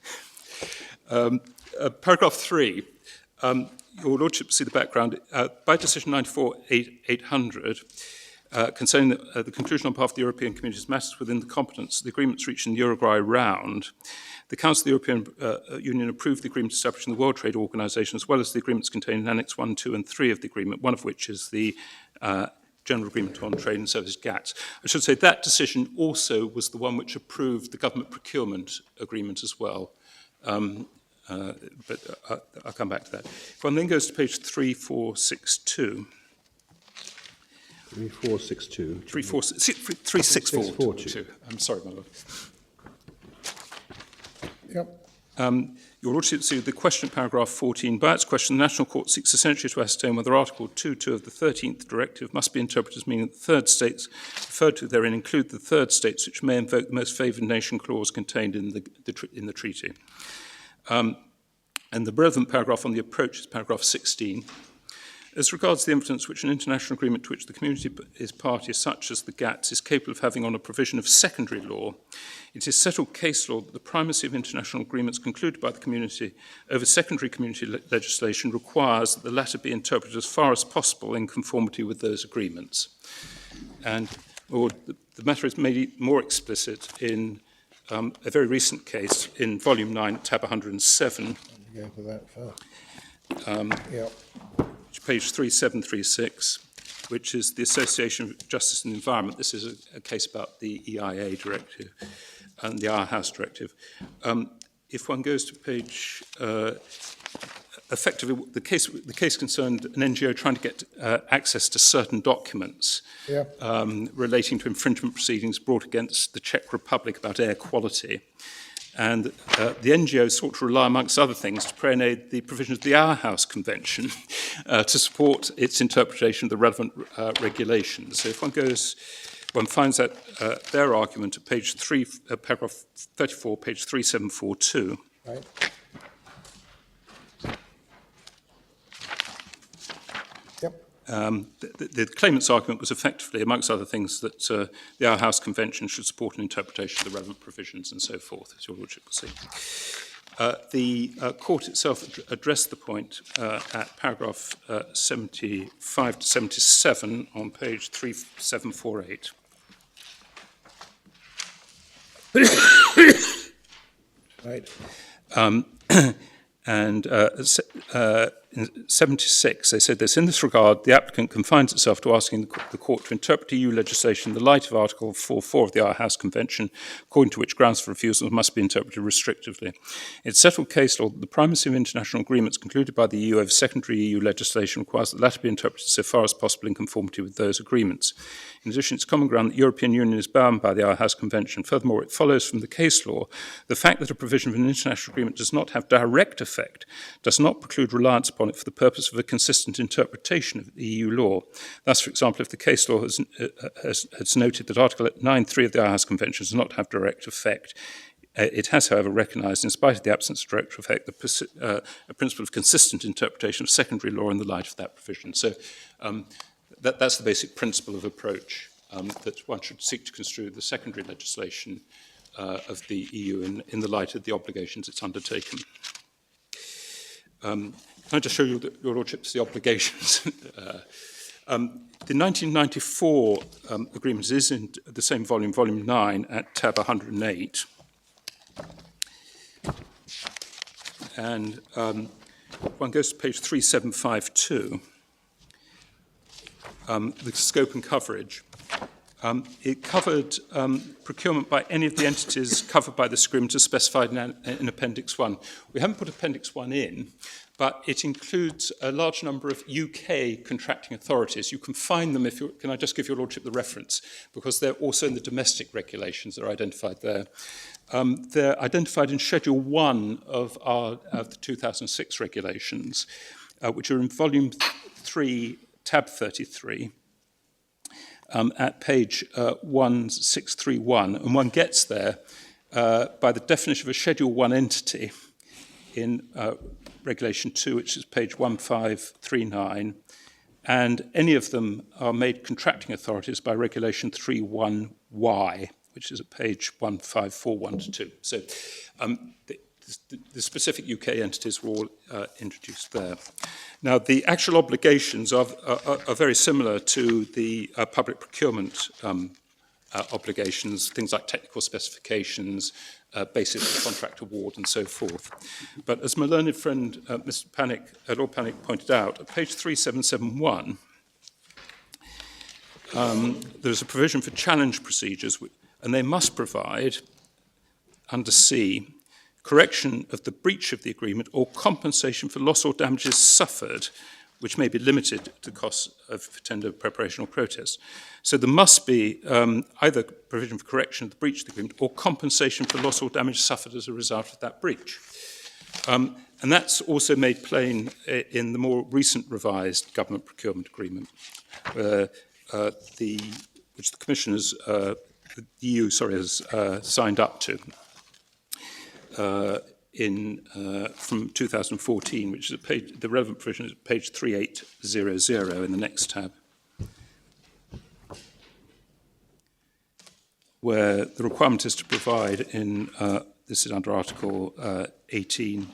Paragraph 3. Your Lordship see the background. By decision 94-800, concerning the conclusion on behalf of the European Community's matters within the competence of the agreements reached in the Uruguay round, the Council of the European Union approved the agreement establishing the World Trade Organization, as well as the agreements contained in Annex 1, 2, and 3 of the agreement, one of which is the General Agreement on Trade and Services, GATT. I should say that decision also was the one which approved the government procurement agreement as well. But I'll come back to that. If one then goes to page 3462. 3462. 3642. I'm sorry, my lord. Yep. Your Lordship, see the question of paragraph 14. By its question, the National Court seeks essentially to ascertain whether Article 2.2 of the 13th Directive must be interpreted as meaning that the third states referred to therein include the third states which may invoke the most favoured nation clause contained in the treaty. And the relevant paragraph on the approach is paragraph 16. As regards the evidence which an international agreement to which the community is party, such as the GATT, is capable of having on a provision of secondary law, it is settled case law that the primacy of international agreements concluded by the community over secondary community legislation requires that the latter be interpreted as far as possible in conformity with those agreements. And the matter is made more explicit in a very recent case in volume 9, tab 107. Go for that first. Yep. Page 3736, which is the Association of Justice and the Environment. This is a case about the EIA directive and the Our House directive. If one goes to page, effectively, the case concerned an NGO trying to get access to certain documents relating to infringement proceedings brought against the Czech Republic about air quality. And the NGO sought to rely, amongst other things, to pray and aid the provisions of the Our House Convention to support its interpretation of the relevant regulations. So if one finds that their argument at page 3, paragraph 34, page 3742. Right. Yep. The claimant's argument was effectively, amongst other things, that the Our House Convention should support an interpretation of the relevant provisions and so forth, as your Lordship will see. The court itself addressed the point at paragraph 75 to 77 on page 3748. Right. And in 76, they said this: in this regard, the applicant confines itself to asking the court to interpret EU legislation in the light of Article 4.4 of the Our House Convention, according to which grounds for refusal must be interpreted restrictively. It's settled case law that the primacy of international agreements concluded by the EU over secondary EU legislation requires that the latter be interpreted so far as possible in conformity with those agreements. In addition, it's common ground that the European Union is bound by the Our House Convention. Furthermore, it follows from the case law the fact that a provision of an international agreement does not have direct effect does not preclude reliance upon it for the purpose of a consistent interpretation of EU law. Thus, for example, if the case law has noted that Article 9.3 of the Our House Convention does not have direct effect, it has, however, recognised, in spite of the absence of direct effect, a principle of consistent interpretation of secondary law in the light of that provision. So that's the basic principle of approach, that one should seek to construe the secondary legislation of the EU in the light of the obligations it's undertaken. Can I just show you, Your Lordships, the obligations The 1994 agreement is in the same volume, volume 9, at tab 108. And one goes to page 3752, the scope and coverage. It covered procurement by any of the entities covered by this agreement as specified in Appendix 1. We haven't put Appendix 1 in, but it includes a large number of UK contracting authorities. You can find them if you can I just give your Lordship the reference, because they're also in the domestic regulations that are identified there. They're identified in Schedule 1 of the 2006 regulations, which are in Volume 3, tab 33. At page 1631, and one gets there by the definition of a Schedule 1 entity in Regulation 2, which is page 1539, and any of them are made contracting authorities by Regulation 31Y, which is at page 1541-2. So the specific UK entities were all introduced there. Now, the actual obligations are very similar to the public procurement obligations, things like technical specifications, basis of contract award, and so forth. But as my learned friend, Mr. Lord Panic pointed out, at page 3771, there's a provision for challenge procedures, and they must provide, under C, correction of the breach of the agreement or compensation for loss or damages suffered, which may be limited to costs of tender preparation or protest. So there must be either provision for correction of the breach of the agreement or compensation for loss or damage suffered as a result of that breach. And that's also made plain in the more recent revised government procurement agreement, which the Commission has, the EU, has signed up to. From 2014, which is the relevant provision is page 3800 in the next tab, where the requirement is to provide this is under Article 18,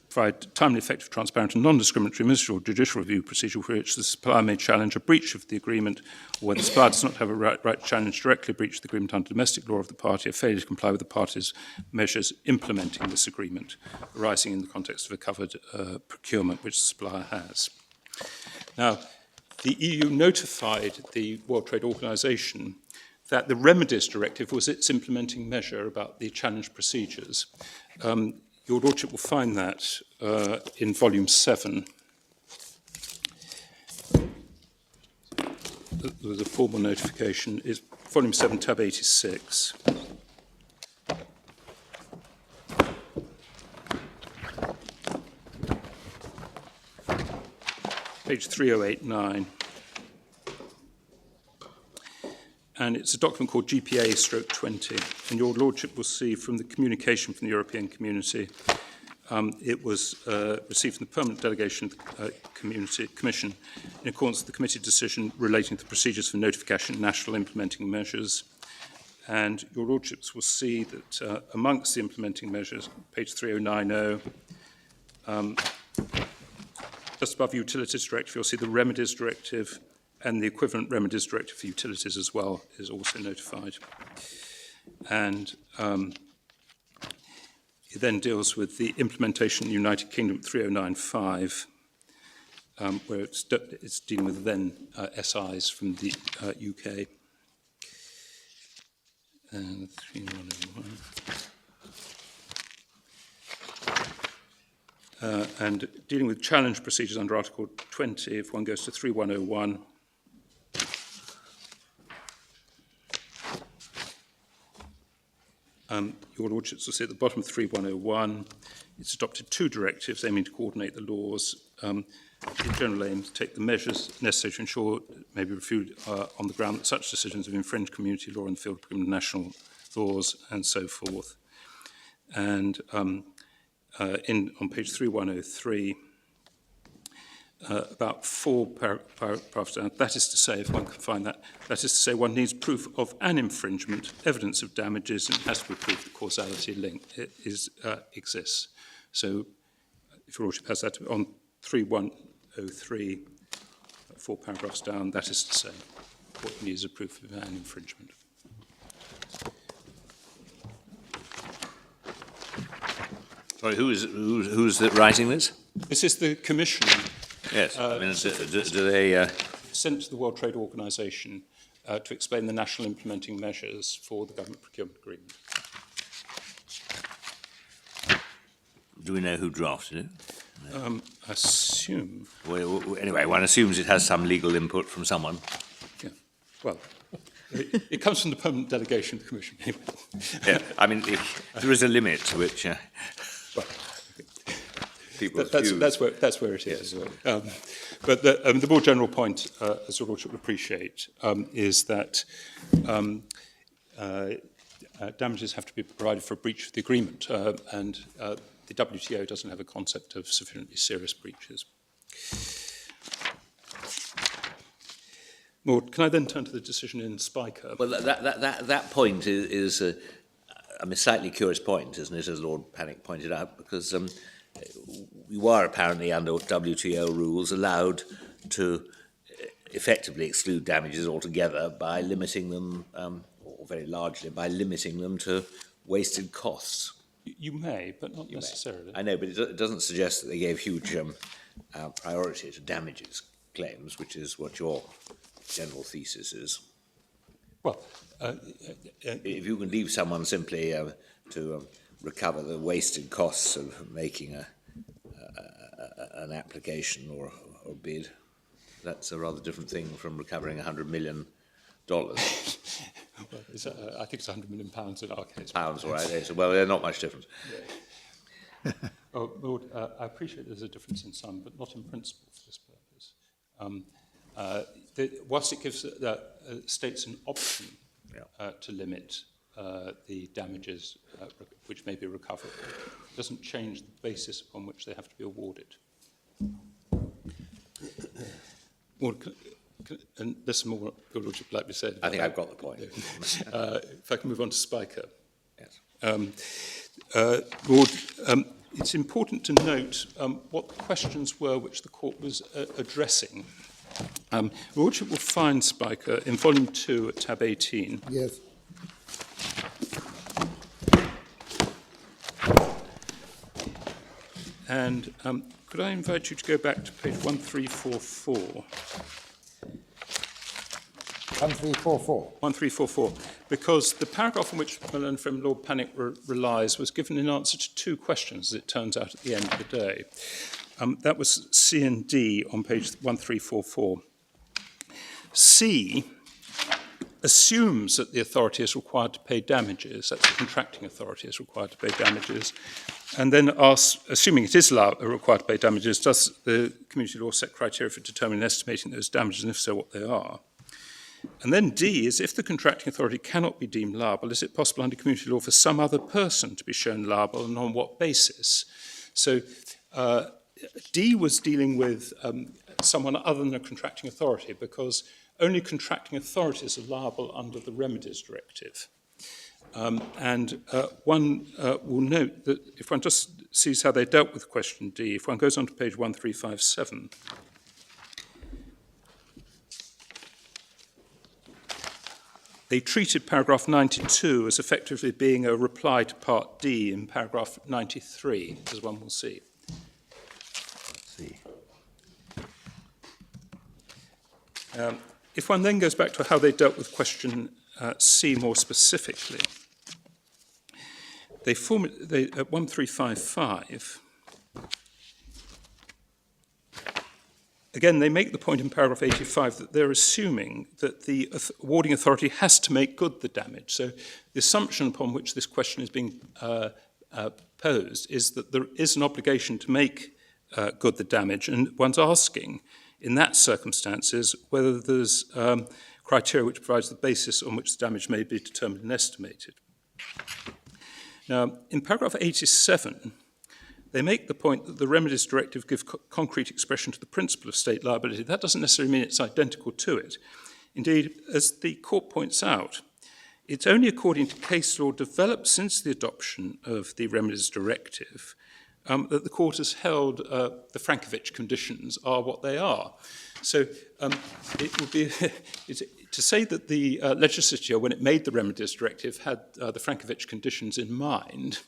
provide timely, effective, transparent and non-discriminatory ministerial or judicial review procedure for which the supplier may challenge a breach of the agreement, or where the supplier does not have a right to challenge directly a breach of the agreement under domestic law of the party, or failure to comply with the party's measures implementing this agreement, arising in the context of a covered procurement which the supplier has. Now, the EU notified the World Trade Organization that the Remedies Directive was its implementing measure about the challenge procedures. Your Lordship will find that in Volume 7. The formal notification is Volume 7, tab 86. Page 3089. And it's a document called GPA/20, and your Lordship will see from the communication from the European Community, it was received from the Permanent Delegation of the Commission in accordance with the Committee decision relating to the procedures for notification of national implementing measures. And your Lordships will see that amongst the implementing measures, page 3090, just above Utilities Directive, you'll see the Remedies Directive, and the equivalent Remedies Directive for utilities as well is also notified. And it then deals with the implementation in the United Kingdom 3095, where it's dealing with then SIs from the UK. And 3101. And dealing with challenge procedures under Article 20, if one goes to 3101, your Lordships will see at the bottom of 3101, it's adopted 2 directives aiming to coordinate the laws. In general aim to take the measures necessary to ensure it may be reviewed on the ground that such decisions have infringed community law in the field of national laws and so forth. And on page 3103, about 4 paragraphs down, that is to say, if one can find that, that is to say one needs proof of an infringement, evidence of damages, and it has to be proved the causality link exists. So if your Lordship has that on 3103, 4 paragraphs down, that is to say, what you need is a proof of an infringement. Sorry, who's writing this? This is the Commission Yes, I mean, do they... sent to the World Trade Organization to explain the national implementing measures for the government procurement agreement. Do we know who drafted it? I assume, Well, anyway, one assumes it has some legal input from someone. yeah, well, it comes from the permanent delegation of the Commission. Anyway. Yeah, I mean, there is a limit to which Well, people's that's views... where it is. Yes. But the more general point, as your Lordship will appreciate, is that damages have to be provided for a breach of the agreement, and the WTO doesn't have a concept of sufficiently serious breaches. Lord, can I then turn to the decision in Spiker? Well, that point is a slightly curious point, isn't it, as Lord Panic pointed out, because we were apparently under WTO rules allowed to effectively exclude damages altogether by limiting them, or very largely by limiting them to wasted costs. You may, but not necessarily. I know, but it doesn't suggest that they gave huge priority to damages claims, which is what your general thesis is. Well, if you can leave someone simply to recover the wasted costs of making an application or bid, that's a rather different thing from recovering $100 million. Well, I think it's £100 million in our case. Pounds, all right. Well, they're not much different. Oh, Lord, I appreciate there's a difference in sum, but not in principle for this purpose. Whilst it gives states an option to limit the damages which may be recoverable, it doesn't change the basis upon which they have to be awarded. Well, and there's some more good would you like me to say? I think I've got the point. If I can move on to Spiker. Yes. Lord, it's important to note what the questions were which the court was addressing. Lordship will find Spiker in volume 2 at tab 18. Yes. And could I invite you to go back to page 1344? 1344. 1344, because the paragraph on which my learned friend Lord Panic relies was given in answer to 2 questions, as it turns out, at the end of the day. That was C and D on page 1344. C assumes that the authority is required to pay damages, that's the contracting authority is required to pay damages, and then asks, assuming it is required to pay damages, does the community law set criteria for determining and estimating those damages, and if so, what they are? And then D is, if the contracting authority cannot be deemed liable, is it possible under community law for some other person to be shown liable, and on what basis? So D was dealing with someone other than a contracting authority, because only contracting authorities are liable under the Remedies Directive. And one will note that if one just sees how they dealt with question D, if one goes on to page 1357, they treated paragraph 92 as effectively being a reply to part D in paragraph 93, as one will see. Let's see. If one then goes back to how they dealt with question C more specifically, they at 1355, again, they make the point in paragraph 85 that they're assuming that the awarding authority has to make good the damage. So the assumption upon which this question is being posed is that there is an obligation to make good the damage, and one's asking, in that circumstances, whether there's criteria which provides the basis on which the damage may be determined and estimated. Now, in paragraph 87, they make the point that the Remedies Directive gives concrete expression to the principle of state liability. That doesn't necessarily mean it's identical to it. Indeed, as the court points out, it's only according to case law developed since the adoption of the Remedies Directive that the court has held the Frankovich conditions are what they are. So it would be to say that the legislature, when it made the Remedies Directive, had the Frankovich conditions in mind,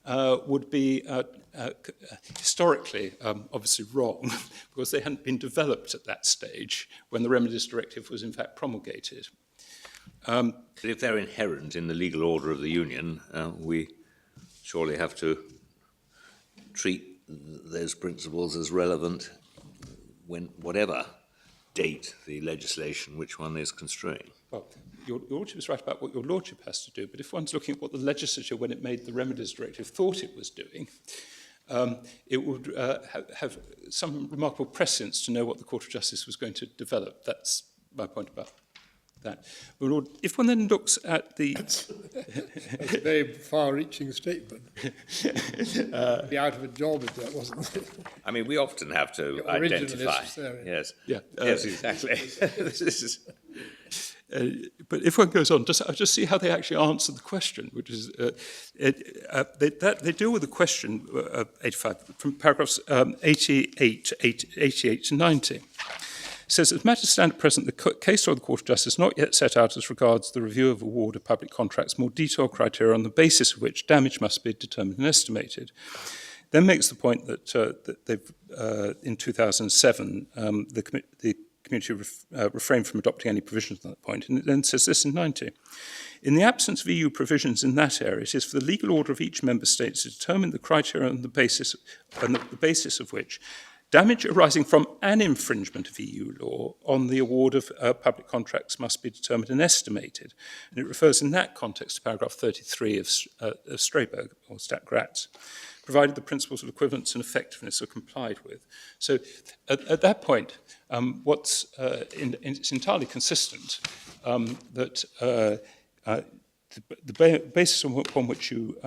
would be historically obviously wrong, because they hadn't been developed at that stage when the Remedies Directive was in fact promulgated. But if they're inherent in the legal order of the Union, we surely have to treat those principles as relevant when whatever date the legislation which one is construing. Well, your Lordship is right about what your Lordship has to do, but if one's looking at what the legislature, when it made the Remedies Directive, thought it was doing, it would have some remarkable precedence to know what the Court of Justice was going to develop. That's my point about that. But Lord, if one then looks at the... That's a very far-reaching statement. Be out of a job if that wasn't it. I mean, we often have to Your original identify. necessary. Yes, Yeah, yes, exactly. This is... But if one goes on, just see how they actually answer the question, which is they deal with the question 85 from paragraphs 88 to 90. It says, as matters stand at present, the case law of the Court of Justice has not yet set out as regards the review of award of public contracts more detailed criteria on the basis of which damage must be determined and estimated. Then makes the point that they've in 2007 the community refrained from adopting any provisions on that point, and it then says this in 90. In the absence of EU provisions in that area, it is for the legal order of each member state to determine the criteria on the basis of which damage arising from an infringement of EU law on the award of public contracts must be determined and estimated. And it refers in that context to paragraph 33 of Strayberg, or Stat Gratz, provided the principles of equivalence and effectiveness are complied with. So at that point, it's entirely consistent that the basis upon which you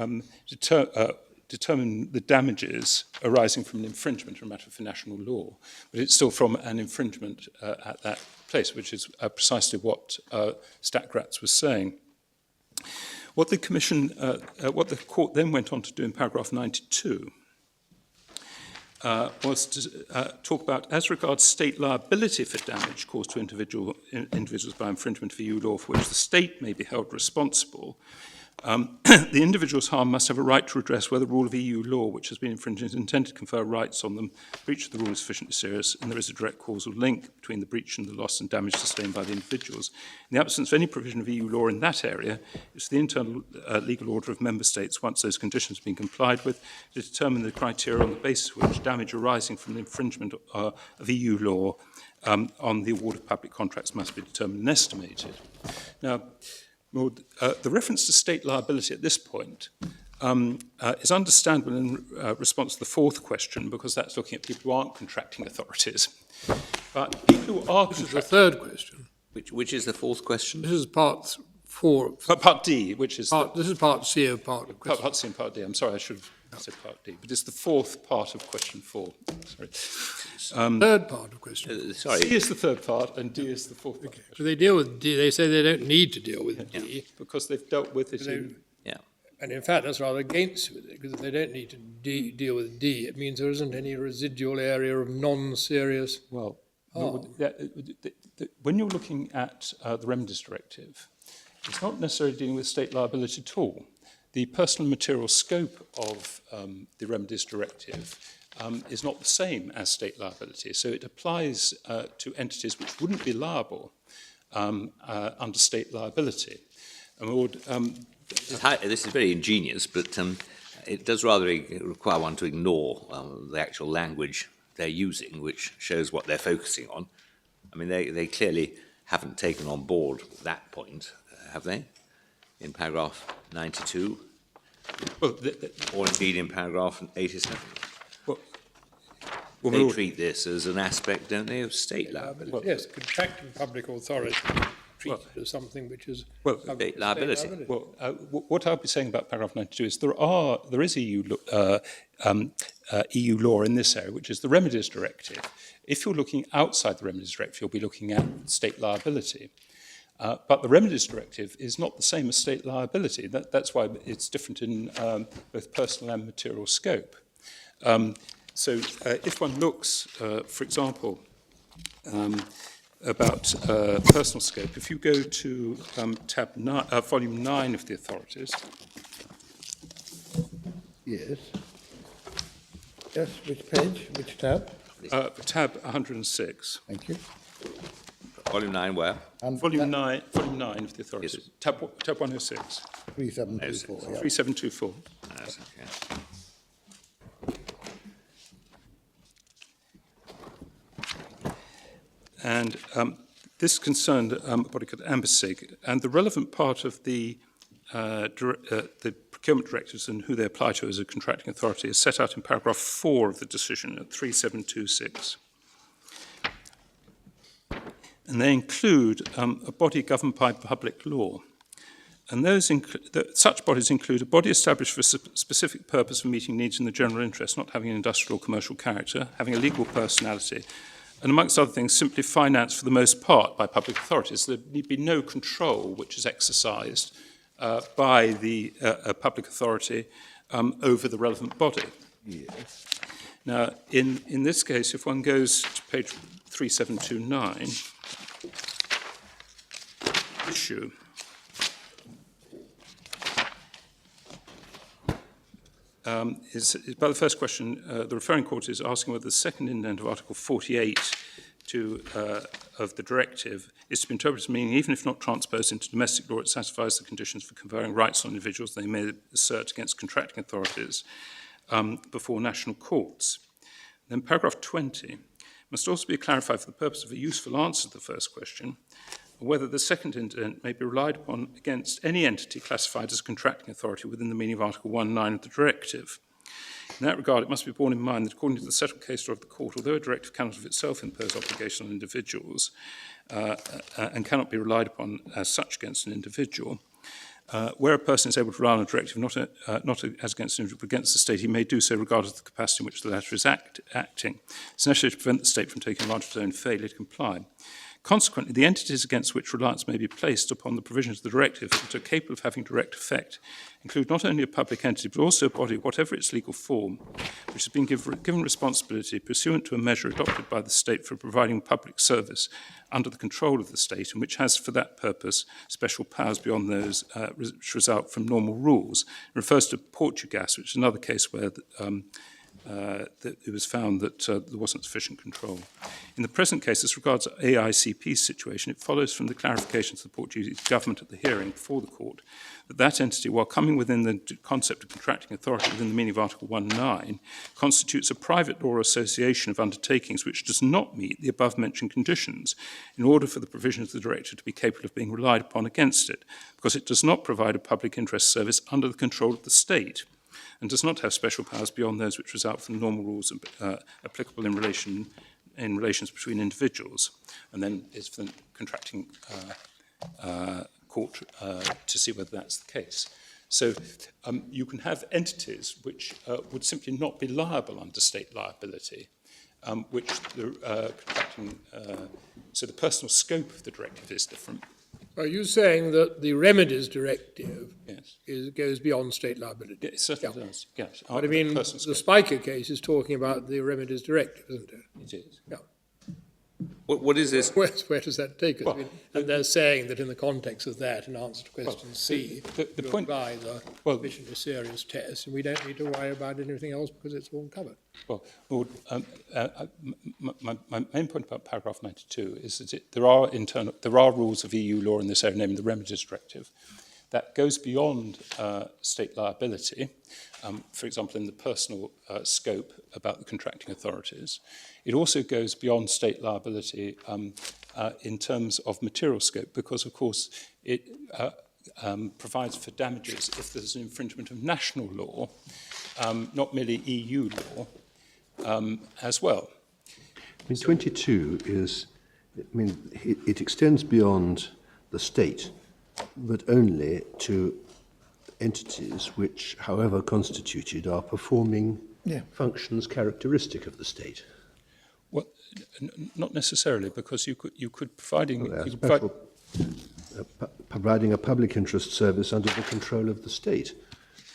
determine the damages arising from an infringement are a matter for national law, but it's still from an infringement at that place, which is precisely what Stat Gratz was saying. What the Commission, what the Court then went on to do in paragraph 92 was to talk about, as regards state liability for damage caused to individuals by infringement of EU law for which the state may be held responsible, the individual's harm must have a right to redress where the rule of EU law which has been infringed is intended to confer rights on them. Breach of the rule is sufficiently serious, and there is a direct causal link between the breach and the loss and damage sustained by the individuals. In the absence of any provision of EU law in that area, it's the internal legal order of member states, once those conditions have been complied with, to determine the criteria on the basis of which damage arising from the infringement of EU law on the award of public contracts must be determined and estimated. Now, the reference to state liability at this point is understandable in response to the fourth question, because that's looking at people who aren't contracting authorities. But people who are This is the third question. Which is the fourth question? This is part 4. Part D, which is This is part C of part of question. part C and part D. I'm sorry, I should have said part D, but it's the fourth part of question 4. Sorry. Third part of question. Sorry. C is the third part, and D is the fourth part. So they deal with D. They say they don't need to deal with D. Because they've dealt with it in... Yeah. And in fact, that's rather against with it, because if they don't need to deal with D, it means there isn't any residual area of non-serious. Well, when you're looking at the Remedies Directive, it's not necessarily dealing with state liability at all. The personal and material scope of the Remedies Directive is not the same as state liability, so it applies to entities which wouldn't be liable under state liability. This is very ingenious, but it does rather require one to ignore the actual language they're using, which shows what they're focusing on. I mean, they clearly haven't taken on board that point, have they? In paragraph 92, Well, or indeed in paragraph 87. well, They treat this as an aspect, don't they, of state liability? Yes, contracting public authority treated as something which is state liability. Well, what I'll be saying about paragraph 92 is there is EU law in this area, which is the Remedies Directive. If you're looking outside the Remedies Directive, you'll be looking at state liability. But the Remedies Directive is not the same as state liability. That's why it's different in both personal and material scope. If one looks, for example, about personal scope, if you go to volume 9 of the authorities. Yes. Yes, which page, which tab? Tab 106. Thank you. Volume 9 where? And Volume 9 of the authorities. Tab 106. 3724, yeah. 3724. Yes, okay. And this concerned a body called AMBERSIG, and the relevant part of the procurement directives and who they apply to as a contracting authority is set out in paragraph 4 of the decision at 3726. And they include a body governed by public law. And such bodies include a body established for a specific purpose of meeting needs in the general interest, not having an industrial or commercial character, having a legal personality, and amongst other things, simply financed for the most part by public authorities. There need be no control which is exercised by the public authority over the relevant body. Yes. Now, in this case, if one goes to page 3729, issue. By the first question, the referring court is asking whether the second indent of Article 48 of the directive is to be interpreted as meaning, even if not transposed into domestic law, it satisfies the conditions for conferring rights on individuals they may assert against contracting authorities before national courts. Then paragraph 20 must also be clarified for the purpose of a useful answer to the first question, whether the second indent may be relied upon against any entity classified as a contracting authority within the meaning of Article 1.9 of the directive. In that regard, it must be borne in mind that according to the settled case law of the court, although a directive cannot of itself impose obligation on individuals and cannot be relied upon as such against an individual, where a person is able to rely on a directive not as against an individual but against the state, he may do so regardless of the capacity in which the latter is acting. It's necessary to prevent the state from taking advantage of its own failure to comply. Consequently, the entities against which reliance may be placed upon the provisions of the directive that are capable of having direct effect include not only a public entity, but also a body, whatever its legal form, which has been given responsibility pursuant to a measure adopted by the state for providing public service under the control of the state, and which has for that purpose special powers beyond those which result from normal rules. It refers to Portugas, which is another case where that it was found that there wasn't sufficient control. In the present case, as regards AICP's situation, it follows from the clarifications of the Portuguese government at the hearing before the court that that entity, while coming within the concept of contracting authority within the meaning of Article 1.9, constitutes a private law association of undertakings which does not meet the above-mentioned conditions in order for the provisions of the directive to be capable of being relied upon against it, because it does not provide a public interest service under the control of the state, and does not have special powers beyond those which result from normal rules applicable in relations between individuals. And then it's for the contracting court to see whether that's the case. So you can have entities which would simply not be liable under state liability, which the contracting, so the personal scope of the directive is different. Are you saying that the remedies directive Yes. goes beyond state liability? Yeah, it certainly does, yes. But I mean, the Personal scope. Spiker case is talking about the remedies directive, isn't it? It is. Yeah. What is this? Where does that take us? Well, I mean, and they're saying that in the context of that, in answer to question C, the you point- apply the well- sufficient to serious test, and we don't need to worry about anything else because it's all covered. Well, Lord, my main point about paragraph 92 is that there are rules of EU law in this area, namely the remedies directive, that goes beyond state liability, for example, in the personal scope about the contracting authorities. It also goes beyond state liability in terms of material scope, because, of course, it provides for damages if there's an infringement of national law, not merely EU law, as well. I mean, 22 is, I mean, it extends beyond the state, but only to entities which, however constituted, are performing functions characteristic of the state. Well, not necessarily, because you could providing Well, you could provide, providing a public interest service under the control of the state.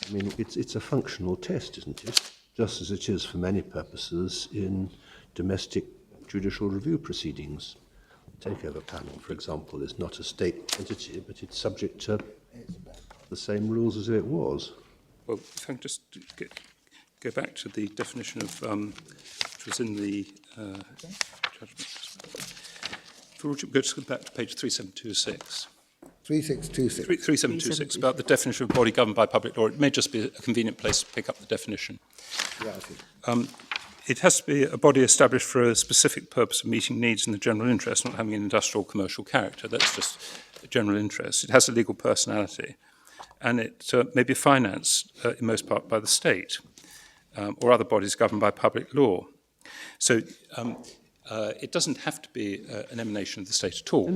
I mean, it's a functional test, isn't it? just as it is for many purposes in domestic judicial review proceedings. Takeover panel, for example, is not a state entity, but it's subject to the same rules as it was. Well, if I can just go back to the definition of, which was in the judgment. If we go back to page 3726. 3626. 3726, about the definition of body governed by public law. It may just be a convenient place to pick up the definition. Yeah, I see. It has to be a body established for a specific purpose of meeting needs in the general interest, not having an industrial or commercial character. That's just a general interest. It has a legal personality, and it may be financed in most part by the state or other bodies governed by public law. So it doesn't have to be an emanation of the state at all.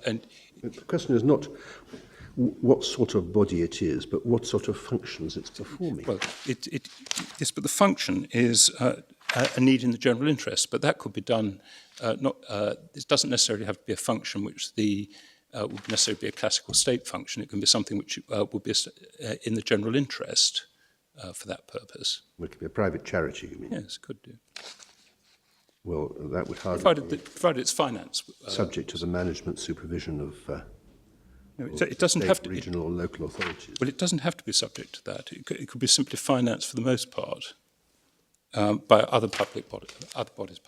And the question is not what sort of body it is, but what sort of functions it's performing. Well, yes, but the function is a need in the general interest, but that could be done. It doesn't necessarily have to be a function which would necessarily be a classical state function. It can be something which would be in the general interest for that purpose. Well, it could be a private charity, you mean? Yes, could do. Well, that would hardly Provided it's finance. subject to the management supervision of No, it doesn't have to. Regional or local authorities. Well, it doesn't have to be subject to that. It could be simply financed for the most part by other bodies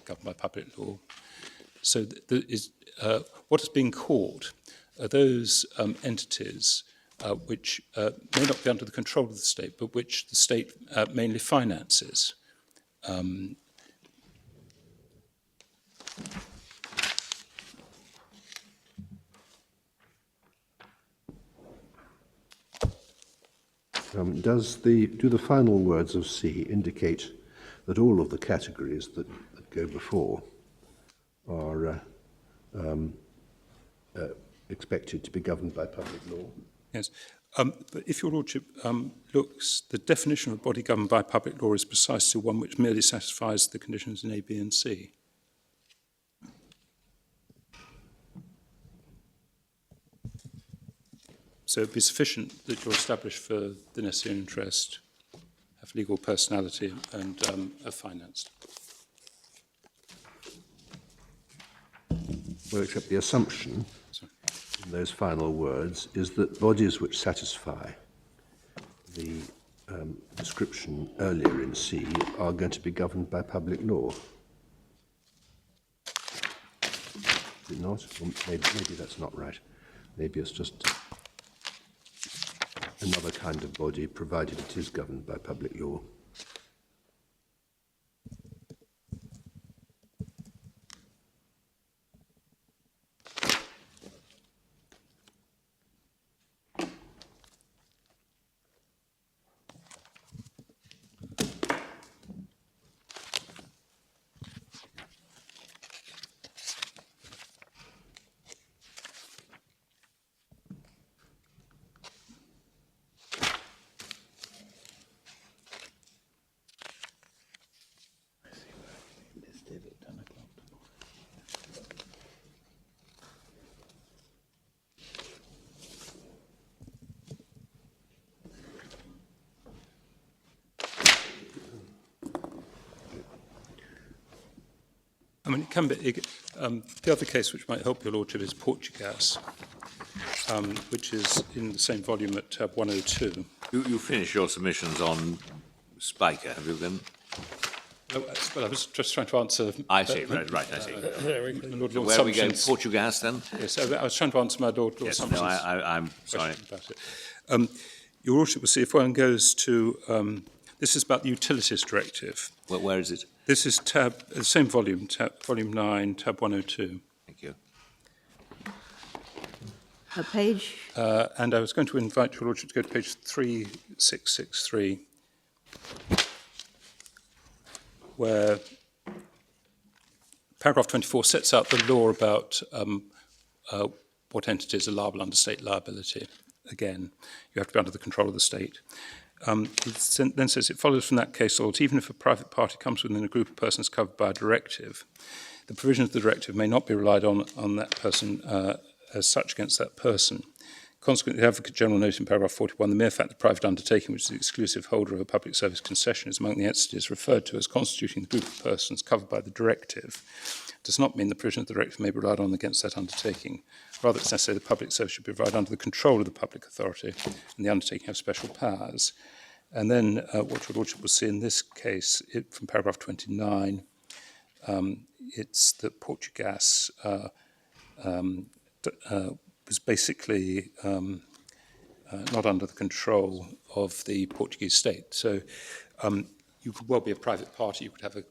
governed by public law. So what is being called are those entities which may not be under the control of the state, but which the state mainly finances. Do the final words of C indicate that all of the categories that go before are expected to be governed by public law? Yes. But if your lordship looks, the definition of a body governed by public law is precisely one which merely satisfies the conditions in A, B and C. So it would be sufficient that you're established for the necessary interest, have legal personality and are financed. Well, except the assumption in those final words is that bodies which satisfy the description earlier in C are going to be governed by public law. Is it not? Or maybe that's not right. Maybe it's just another kind of body, provided it is governed by public law. I mean, it can be. The other case which might help your lordship is Portugas, which is in the same volume at tab 102. You finished your submissions on Spiker, have you then? Well, I was just trying to answer. I see, right, I see. Lord So where are we going? assumptions. Portugas then? Yes, I was trying to answer my Lord Yes, assumptions. no, I'm sorry. Question about it. Your lordship will see if one goes to. This is about the Utilities Directive. Where is it? This is the same volume, volume 9, tab 102. Thank you. A page? And I was going to invite your lordship to go to page 3663, where paragraph 24 sets out the law about what entities are liable under state liability. Again, you have to be under the control of the state. It then says, it follows from that case law that even if a private party comes within a group of persons covered by a directive, the provisions of the directive may not be relied on that person as such against that person. Consequently, the Advocate General noted in paragraph 41, the mere fact that a private undertaking, which is the exclusive holder of a public service concession, is among the entities referred to as constituting the group of persons covered by the directive, does not mean the provision of the directive may be relied on against that undertaking. Rather, it's necessary the public service should be provided under the control of the public authority, and the undertaking have special powers. And then what your Lordship will see in this case, from paragraph 29, it's that Portugas was basically not under the control of the Portuguese state. So you could well be a private party, you could have a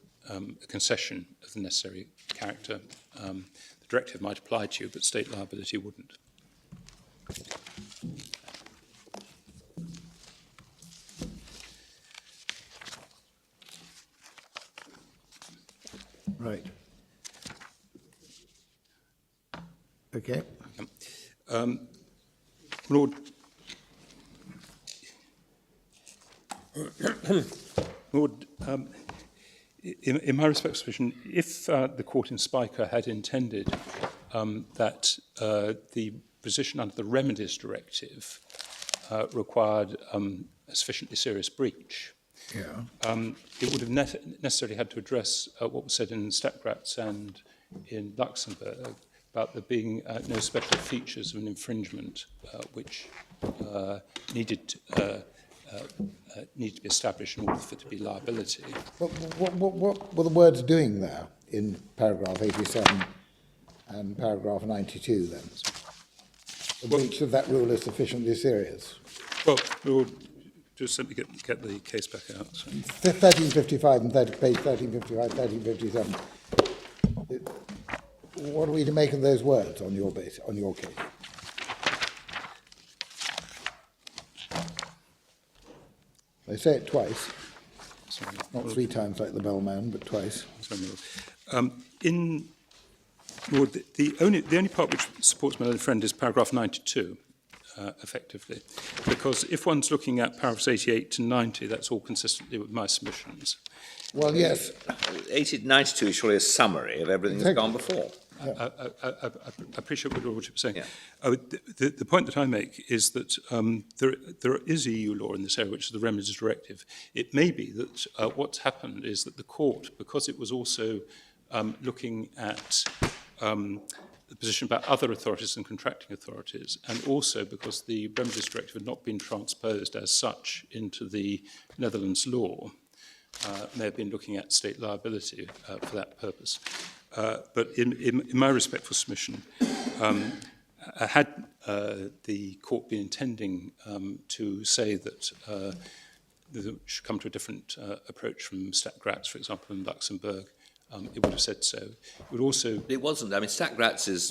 concession of the necessary character. The directive might apply to you, but state liability wouldn't. Right. Okay. Lord, in my respectful position, if the court in Spiker had intended that the position under the Remedies Directive required a sufficiently serious breach, it would have necessarily had to address what was said in Stadtgratz and in Luxembourg about there being no special features of an infringement which needed to be established in order for it to be liability. What were the words doing there in paragraph 87 and paragraph 92 then? The breach of that rule is sufficiently serious. Well, we'll just simply get the case back out. So. 1355 and page 1355, 1357. What are we to make of those words on your case? They say it twice. Sorry. Not 3 times like the bellman, but twice. In Lord, the only part which supports my other friend is paragraph 92, effectively, because if one's looking at paragraphs 88 to 90, that's all consistently with my submissions. Well, yes. 92 is surely a summary of everything that's gone before. I appreciate what you're saying. Yeah. The point that I make is that there is EU law in this area, which is the Remedies Directive. It may be that what's happened is that the court, because it was also looking at the position about other authorities and contracting authorities, and also because the Remedies Directive had not been transposed as such into the Netherlands law, may have been looking at state liability for that purpose. But in my respectful submission, had the court been intending to say that they should come to a different approach from Stadtgratz, for example, in Luxembourg, it would have said so. It would also... It wasn't. I mean, Stadtgratz is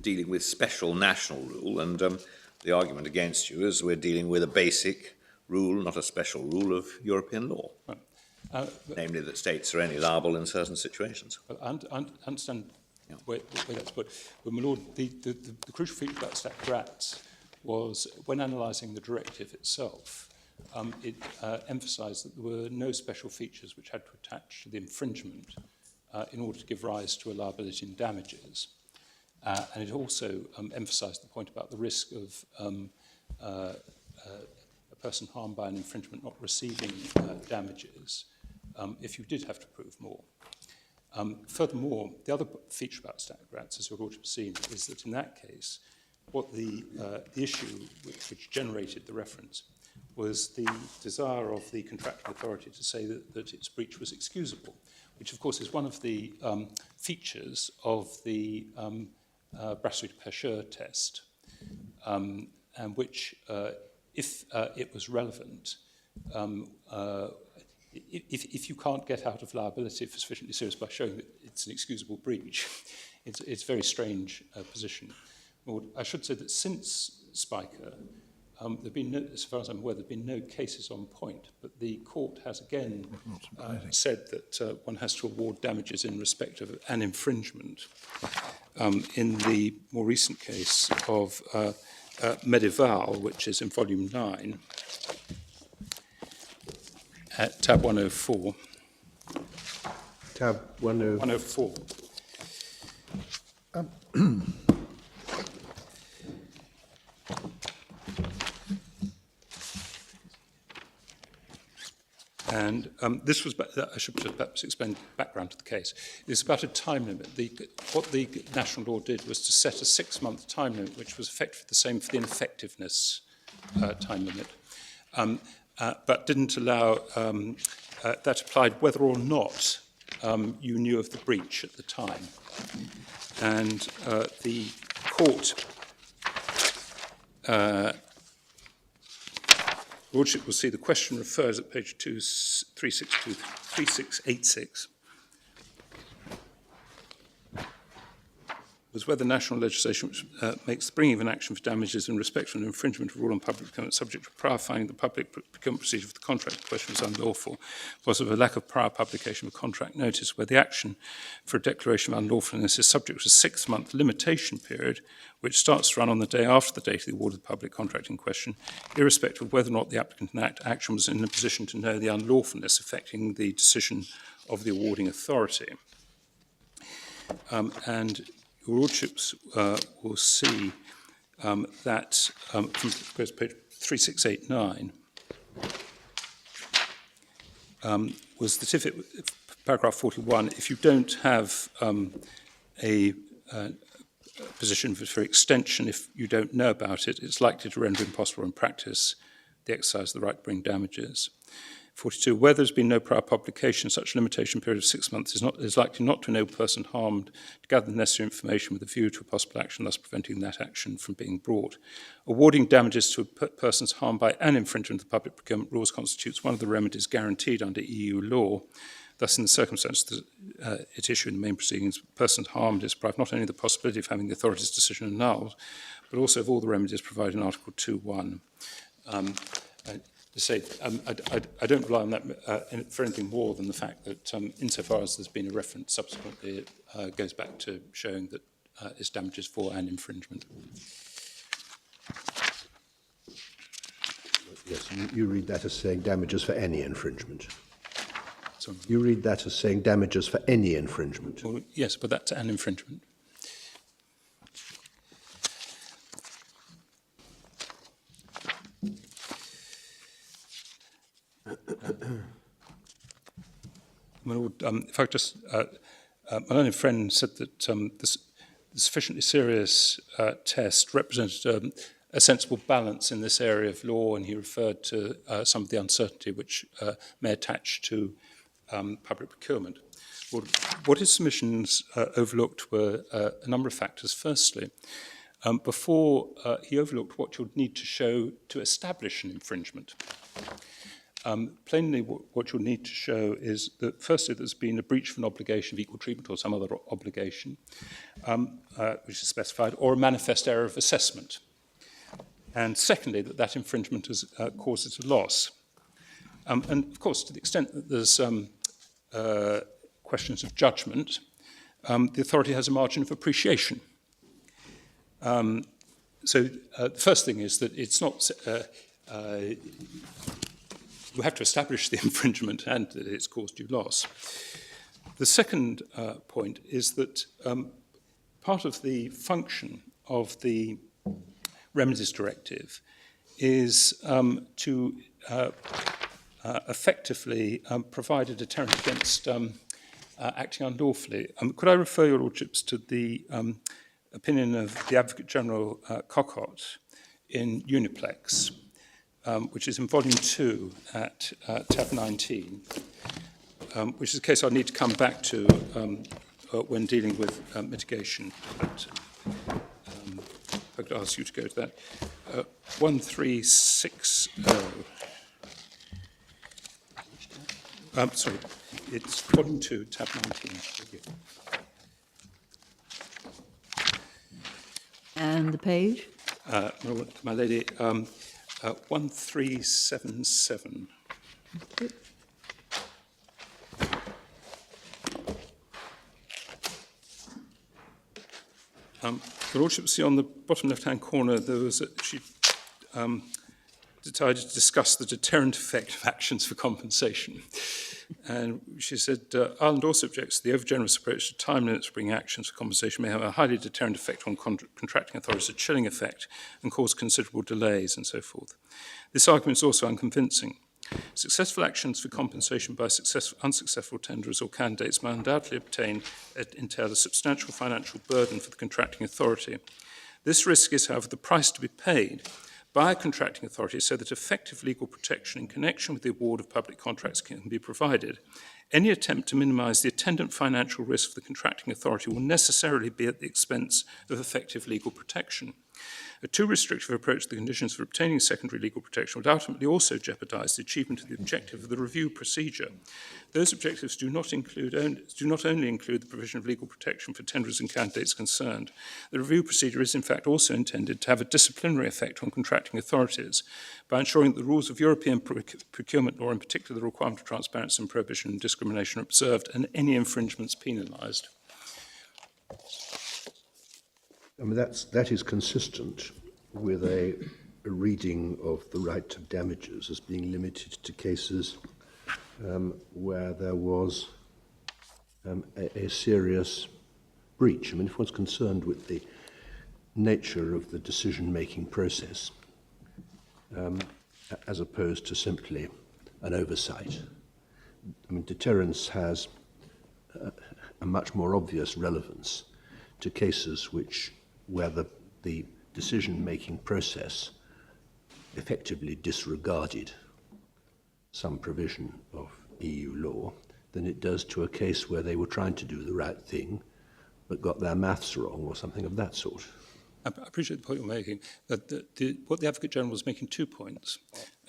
dealing with special national rule, and the argument against you is we're dealing with a basic rule, not a special rule of European law. Right. Namely, that states are only liable in certain situations. Well, I understand where that's put. But, my Lord, the crucial feature about Stadtgratz was, when analysing the directive itself, it emphasised that there were no special features which had to attach to the infringement in order to give rise to a liability in damages. And it also emphasised the point about the risk of a person harmed by an infringement not receiving damages if you did have to prove more. Furthermore, the other feature about Stadtgratz, as you've already seen, is that in that case, what the issue which generated the reference was the desire of the contracting authority to say that its breach was excusable, which of course is one of the features of the Brasserie de Pêcheur test, and which, if it was relevant, if you can't get out of liability for sufficiently serious by showing that it's an excusable breach, it's a very strange position. Well, I should say that since Spiker, there have been no, as far as I'm aware, there have been no cases on point, but the court has again said that one has to award damages in respect of an infringement. In the more recent case of Medieval, which is in volume 9, at tab 104. Tab 104. And this was, I should perhaps explain background to the case. It's about a time limit. What the national law did was to set a 6-month time limit, which was effectively the same for the ineffectiveness time limit, but didn't allow, that applied whether or not you knew of the breach at the time. And the court, Lordship will see the question refers at page 3686, was whether national legislation which makes the bringing of an action for damages in respect of an infringement of rule on public procurement subject to prior finding the public procurement procedure for the contract in question was unlawful, was of a lack of prior publication of a contract notice, where the action for a declaration of unlawfulness is subject to a 6-month limitation period, which starts to run on the day after the date of the award of the public contract in question, irrespective of whether or not the applicant in action was in a position to know the unlawfulness affecting the decision of the awarding authority. And your Lordships will see that from page 3689 was the paragraph 41. If you don't have a position for extension, if you don't know about it, it's likely to render impossible in practice the exercise of the right to bring damages. 42. Where there's been no prior publication, such a limitation period of 6 months is likely not to enable a person harmed to gather the necessary information with a view to a possible action, thus preventing that action from being brought. Awarding damages to persons harmed by an infringement of the public procurement laws constitutes one of the remedies guaranteed under EU law. Thus, in the circumstances at issue in the main proceedings, persons harmed is deprived not only of the possibility of having the authority's decision annulled, but also of all the remedies provided in Article 2.1. To say, I don't rely on that for anything more than the fact that insofar as there's been a reference subsequently, it goes back to showing that it's damages for an infringement. Yes, you read that as saying damages for any infringement. Sorry. You read that as saying damages for any infringement. Well, yes, but that's an infringement. My Lord, if I could just, my learned friend said that the sufficiently serious test represented a sensible balance in this area of law, and he referred to some of the uncertainty which may attach to public procurement. Well, what his submissions overlooked were a number of factors. Firstly, before he overlooked what you'd need to show to establish an infringement. Plainly, what you'll need to show is that, firstly, there's been a breach of an obligation of equal treatment or some other obligation, which is specified, or a manifest error of assessment. And secondly, that infringement has caused a loss. And, of course, to the extent that there's questions of judgment, the authority has a margin of appreciation. So the first thing is that it's not... you have to establish the infringement and that it's caused you loss. The second point is that part of the function of the Remedies Directive is to effectively provide a deterrent against acting unlawfully. Could I refer your Lordships to the opinion of the Advocate General Cockott in Uniplex, which is in volume 2 at tab 19, which is a case I need to come back to when dealing with mitigation. But I could ask you to go to that. 1360. Sorry, it's volume 2, tab 19. And the page? My lady, 1377. The Lordship see on the bottom left-hand corner, there was she decided to discuss the deterrent effect of actions for compensation. And she said, Ireland also objects to the over-generous approach to time limits for bringing actions for compensation may have a highly deterrent effect on contracting authorities, a chilling effect, and cause considerable delays and so forth. This argument is also unconvincing. Successful actions for compensation by unsuccessful tenderers or candidates may undoubtedly entail a substantial financial burden for the contracting authority. This risk is, however, the price to be paid by a contracting authority so that effective legal protection in connection with the award of public contracts can be provided. Any attempt to minimise the attendant financial risk of the contracting authority will necessarily be at the expense of effective legal protection. A too restrictive approach to the conditions for obtaining secondary legal protection would ultimately also jeopardise the achievement of the objective of the review procedure. Those objectives do not only include the provision of legal protection for tenderers and candidates concerned. The review procedure is in fact also intended to have a disciplinary effect on contracting authorities by ensuring that the rules of European procurement law, in particular the requirement of transparency and prohibition and discrimination, are observed and any infringements penalised. I mean, that is consistent with a reading of the right to damages as being limited to cases where there was a serious breach. I mean, if one's concerned with the nature of the decision-making process, as opposed to simply an oversight, I mean, deterrence has a much more obvious relevance to cases where the decision-making process effectively disregarded some provision of EU law than it does to a case where they were trying to do the right thing but got their maths wrong or something of that sort. I appreciate the point you're making. What the Advocate General was making 2 points.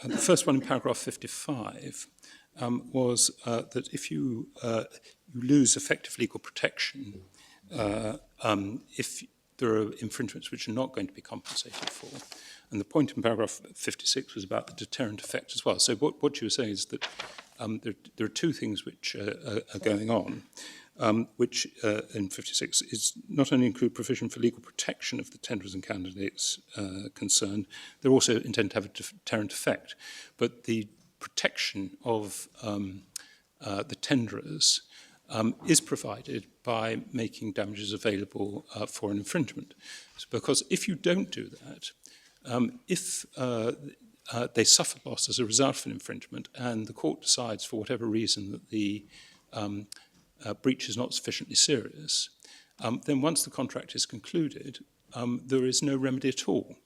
The first one in paragraph 55 was that if you lose effective legal protection, if there are infringements which are not going to be compensated for. And the point in paragraph 56 was about the deterrent effect as well. So what you were saying is that there are 2 things which are going on, which in 56 is not only include provision for legal protection of the tenderers and candidates concerned, they're also intended to have a deterrent effect. But the protection of the tenderers is provided by making damages available for an infringement. Because if you don't do that, if they suffer loss as a result of an infringement and the court decides for whatever reason that the breach is not sufficiently serious, then once the contract is concluded, there is no remedy at all,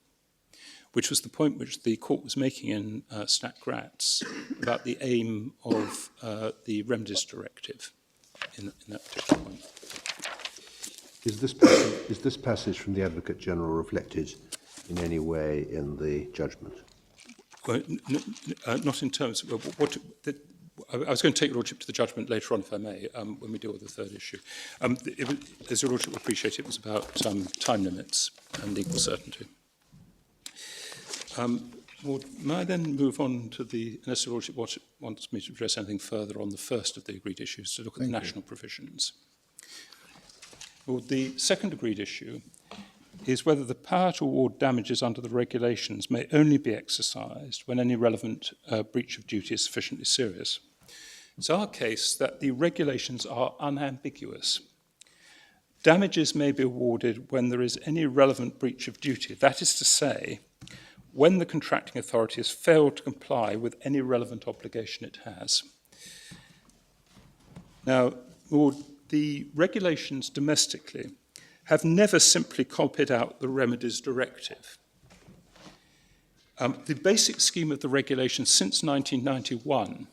which was the point which the court was making in Stat Gratz about the aim of the Remedies Directive in that particular point. Is this passage from the Advocate General reflected in any way in the judgment? Well, not in terms of I was going to take your Lordship to the judgment later on, if I may, when we deal with the third issue. As your Lordship will appreciate, it was about time limits and legal certainty. Well, may I then move on to unless your Lordship wants me to address anything further on the first of the agreed issues, to look at the national provisions. Well, the second agreed issue is whether the power to award damages under the regulations may only be exercised when any relevant breach of duty is sufficiently serious. It's our case that the regulations are unambiguous. Damages may be awarded when there is any relevant breach of duty. That is to say, when the contracting authority has failed to comply with any relevant obligation it has. Now, the regulations domestically have never simply copied out the Remedies Directive. The basic scheme of the regulations since 1991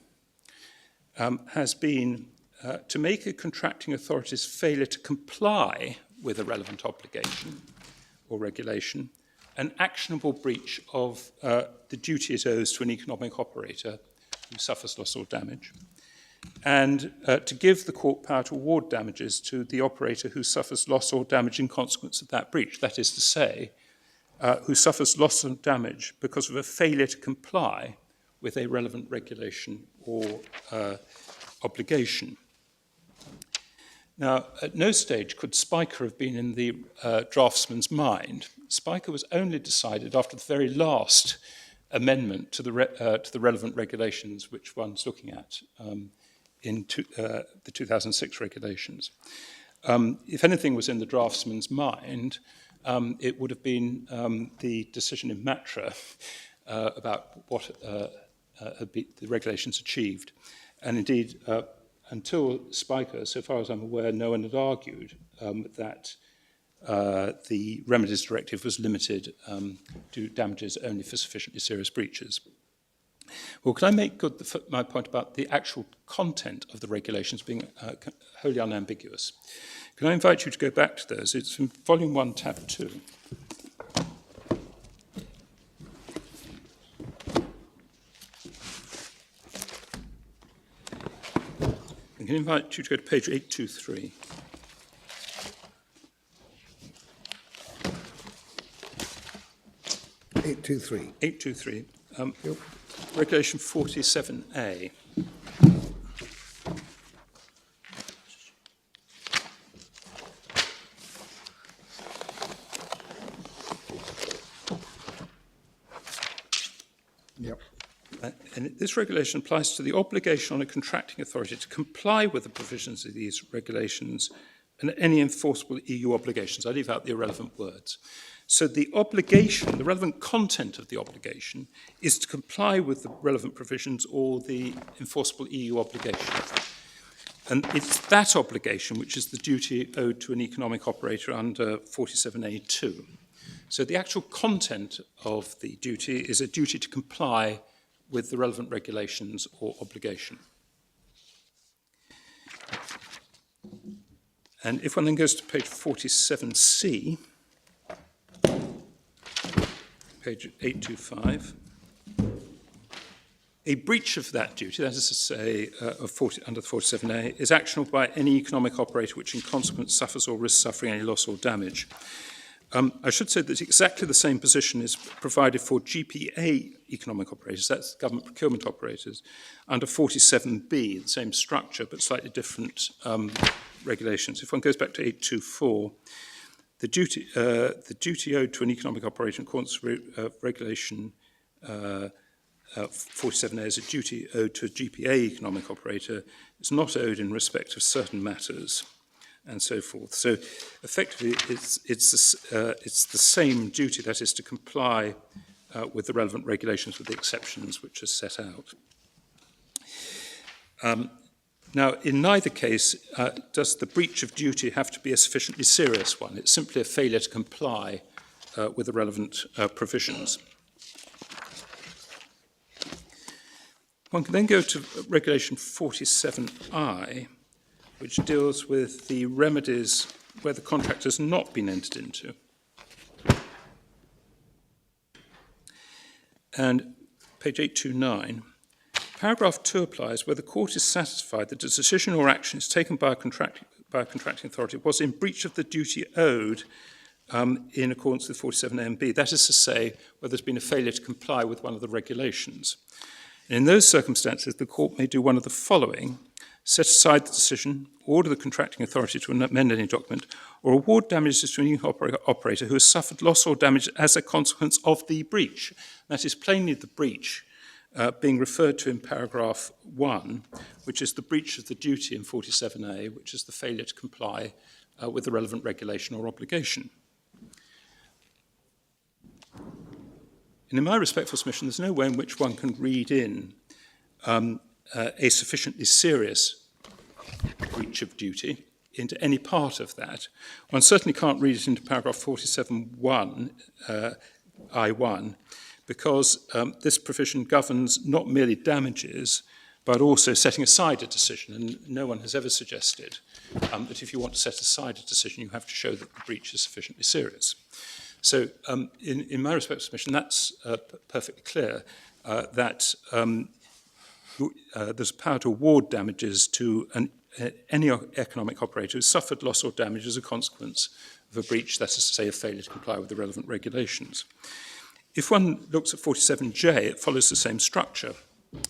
has been to make a contracting authority's failure to comply with a relevant obligation or regulation an actionable breach of the duty it owes to an economic operator who suffers loss or damage, and to give the court power to award damages to the operator who suffers loss or damage in consequence of that breach. That is to say, who suffers loss and damage because of a failure to comply with a relevant regulation or obligation. Now, at no stage could Spiker have been in the draftsman's mind. Spiker was only decided after the very last amendment to the relevant regulations, which one's looking at in the 2006 regulations. If anything was in the draftsman's mind, it would have been the decision in Matra about what the regulations achieved. And indeed, until Spiker, so far as I'm aware, no one had argued that the Remedies Directive was limited to damages only for sufficiently serious breaches. Well, can I make good my point about the actual content of the regulations being wholly unambiguous? Can I invite you to go back to those? It's from Volume 1, Tab 2. I can invite you to go to page 823. Regulation 47A. Yep. And this regulation applies to the obligation on a contracting authority to comply with the provisions of these regulations and any enforceable EU obligations. I leave out the irrelevant words. So the obligation, the relevant content of the obligation, is to comply with the relevant provisions or the enforceable EU obligation. And it's that obligation which is the duty owed to an economic operator under 47A2. So the actual content of the duty is a duty to comply with the relevant regulations or obligation. And if one then goes to page 47C, page 825, a breach of that duty, that is to say, under the 47A, is actionable by any economic operator which in consequence suffers or risks suffering any loss or damage. I should say that exactly the same position is provided for GPA economic operators, that's government procurement operators, under 47B, the same structure but slightly different regulations. If one goes back to 824, the duty owed to an economic operator in accordance with regulation 47A is a duty owed to a GPA economic operator. It's not owed in respect of certain matters, and so forth. So effectively, it's the same duty, that is to comply with the relevant regulations with the exceptions which are set out. Now, in neither case does the breach of duty have to be a sufficiently serious one. It's simply a failure to comply with the relevant provisions. One can then go to Regulation 47I, which deals with the remedies where the contract has not been entered into. And page 829, paragraph 2 applies where the court is satisfied that a decision or action is taken by a contracting authority was in breach of the duty owed in accordance with 47A and B. That is to say, where there's been a failure to comply with one of the regulations. And in those circumstances, the court may do one of the following: set aside the decision, order the contracting authority to amend any document, or award damages to an operator who has suffered loss or damage as a consequence of the breach. That is plainly the breach being referred to in paragraph 1, which is the breach of the duty in 47A, which is the failure to comply with the relevant regulation or obligation. And in my respectful submission, there's no way in which one can read in a sufficiently serious breach of duty into any part of that. One certainly can't read it into paragraph 47(1), I1, because this provision governs not merely damages, but also setting aside a decision. And no one has ever suggested that if you want to set aside a decision, you have to show that the breach is sufficiently serious. So in my respectful submission, that's perfectly clear that there's power to award damages to any economic operator who suffered loss or damage as a consequence of a breach, that is to say, a failure to comply with the relevant regulations. If one looks at 47J, it follows the same structure,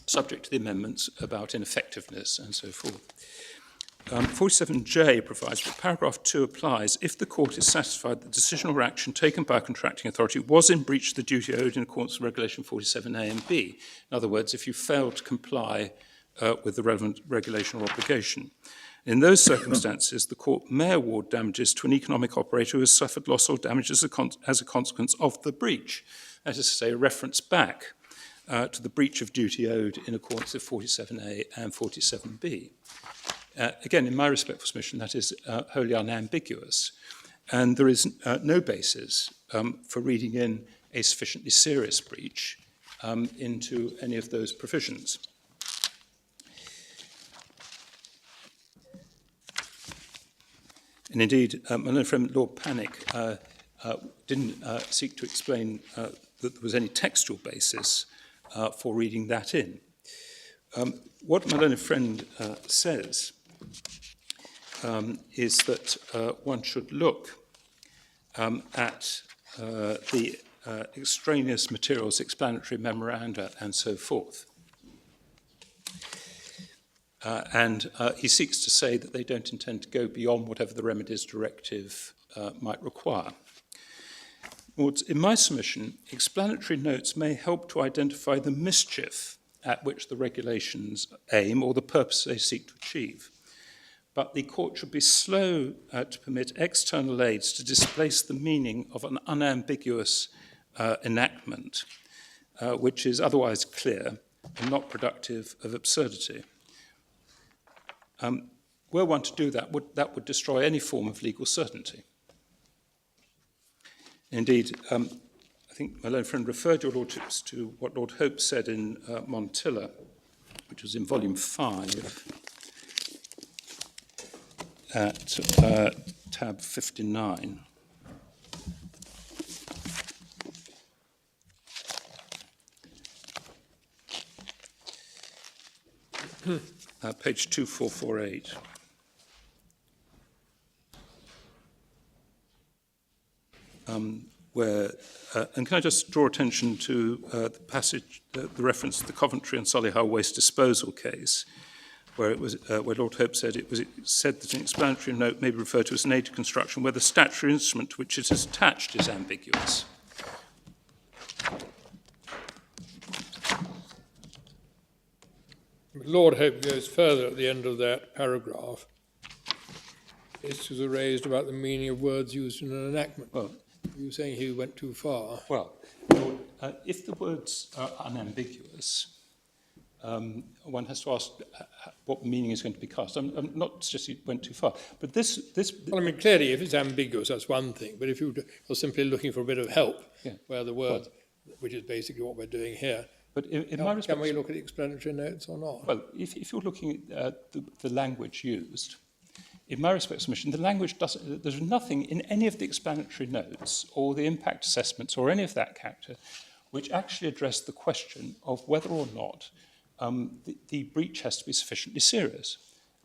subject to the amendments about ineffectiveness and so forth. 47J provides that paragraph 2 applies if the court is satisfied that the decision or action taken by a contracting authority was in breach of the duty owed in accordance with regulation 47A and B. In other words, if you fail to comply with the relevant regulation or obligation. In those circumstances, the court may award damages to an economic operator who has suffered loss or damage as a consequence of the breach. That is to say, a reference back to the breach of duty owed in accordance with 47A and 47B. Again, in my respectful submission, that is wholly unambiguous, and there is no basis for reading in a sufficiently serious breach into any of those provisions. And indeed, my own friend Lord Panic didn't seek to explain that there was any textual basis for reading that in. What my learned friend says is that one should look at the extraneous materials, explanatory memoranda, and so forth. And he seeks to say that they don't intend to go beyond whatever the Remedies Directive might require. In my submission, explanatory notes may help to identify the mischief at which the regulations aim or the purpose they seek to achieve. But the court should be slow to permit external aids to displace the meaning of an unambiguous enactment, which is otherwise clear and not productive of absurdity. Were one to do that, would destroy any form of legal certainty. Indeed, I think my learned friend referred your lordships to what Lord Hope said in Montilla, which was in volume 5, at tab 59. Page 2448. Where, and can I just draw attention to the passage, the reference to the Coventry and Solihull waste disposal case, where it was, where Lord Hope said it said that an explanatory note may be referred to as an aid to construction where the statutory instrument to which it is attached is ambiguous. Lord Hope goes further at the end of that paragraph. Issues are raised about the meaning of words used in an enactment. Well, you were saying he went too far. Well, if the words are unambiguous, one has to ask what meaning is going to be cast. I'm not suggesting it went too far, but this. Well, I mean, clearly, if it's ambiguous, that's one thing. But if you're simply looking for a bit of help, where the words, which is basically what we're doing here, but in my respect, can we look at the explanatory notes or not? Well, if you're looking at the language used, in my respect submission, the language doesn't, there's nothing in any of the explanatory notes or the impact assessments or any of that character which actually address the question of whether or not the breach has to be sufficiently serious.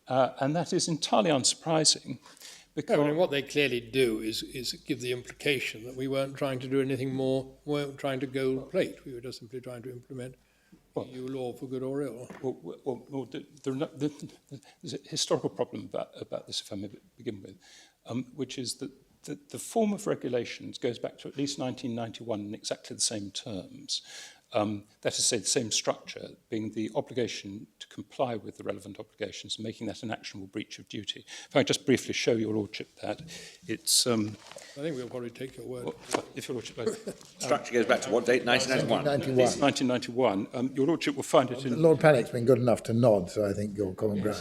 And that is entirely unsurprising. Because I mean, what they clearly do is give the implication that we weren't trying to do anything more, we weren't trying to gold plate, we were just simply trying to implement EU law for good or ill. Well, there's a historical problem about this, if I may begin with, which is that the form of regulations goes back to at least 1991 in exactly the same terms. That is to say, the same structure, being the obligation to comply with the relevant obligations and making that an actionable breach of duty. If I just briefly show your lordship that, it's... I think we'll probably take your word. Well, if your lordship... Structure goes back to what date? 1991? 1991. Your lordship will find it in... Lord Panic's been good enough to nod, so I think you're common ground.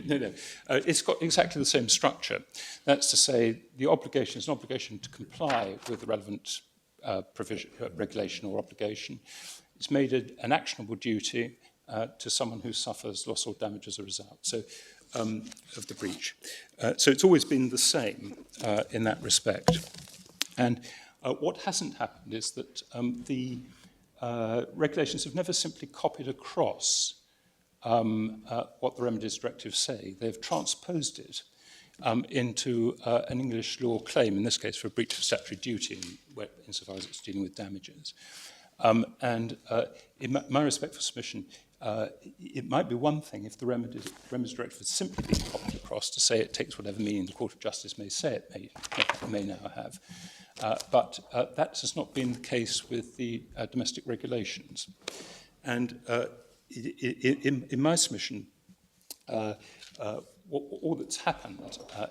No. It's got exactly the same structure. That's to say, the obligation is an obligation to comply with the relevant provision, regulation or obligation. It's made an actionable duty to someone who suffers loss or damage as a result of the breach. So it's always been the same in that respect. And what hasn't happened is that the regulations have never simply copied across what the Remedies Directive say. They've transposed it into an English law claim, in this case for a breach of statutory duty, insofar as it's dealing with damages. In my respect for submission, it might be one thing if the Remedies Directive had simply been copied across to say it takes whatever meaning the Court of Justice may say it may now have. But that has not been the case with the domestic regulations. And in my submission, all that's happened,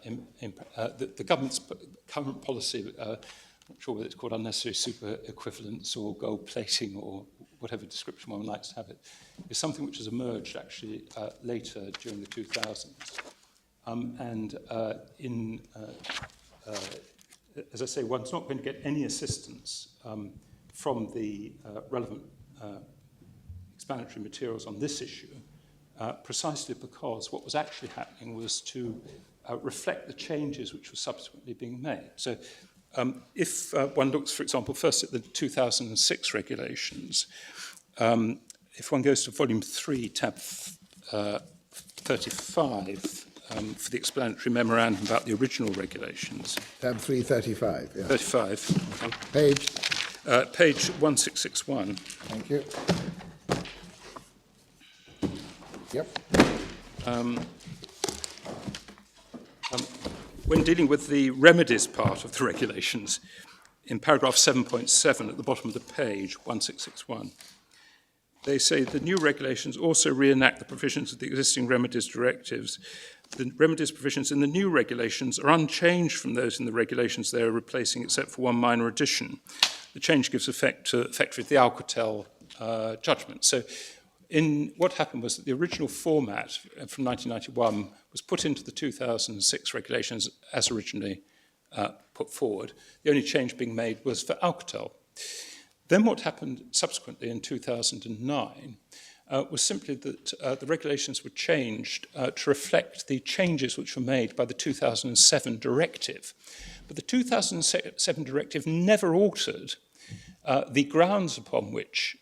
the government's current policy, I'm not sure whether it's called unnecessary super equivalence or gold plating or whatever description one likes to have it, is something which has emerged actually later during the 2000s. As I say, one's not going to get any assistance from the relevant explanatory materials on this issue, precisely because what was actually happening was to reflect the changes which were subsequently being made. So if one looks, for example, first at the 2006 regulations, if one goes to volume 3, tab 35, for the explanatory memorandum about the original regulations. Tab 335, yeah. 35. Page. Page 1661. Thank you. Yep. When dealing with the remedies part of the regulations, in paragraph 7.7 at the bottom of the page, 1661, they say the new regulations also reenact the provisions of the existing remedies directives. The remedies provisions in the new regulations are unchanged from those in the regulations they are replacing, except for one minor addition. The change gives effect to effectively the Alcatel judgment. So what happened was that the original format from 1991 was put into the 2006 regulations as originally put forward. The only change being made was for Alcatel. Then what happened subsequently in 2009 was simply that the regulations were changed to reflect the changes which were made by the 2007 directive. But the 2007 directive never altered the grounds upon which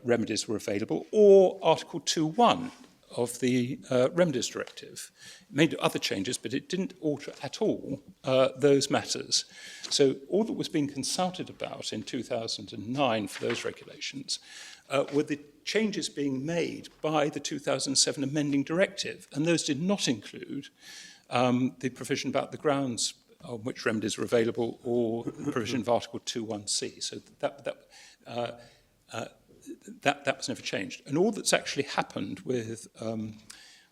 remedies were available, or Article 2.1 of the remedies directive. It made other changes, but it didn't alter at all those matters. So all that was being consulted about in 2009 for those regulations were the changes being made by the 2007 amending directive, and those did not include the provision about the grounds on which remedies were available, or the provision of Article 2.1c. So that was never changed. And all that's actually happened with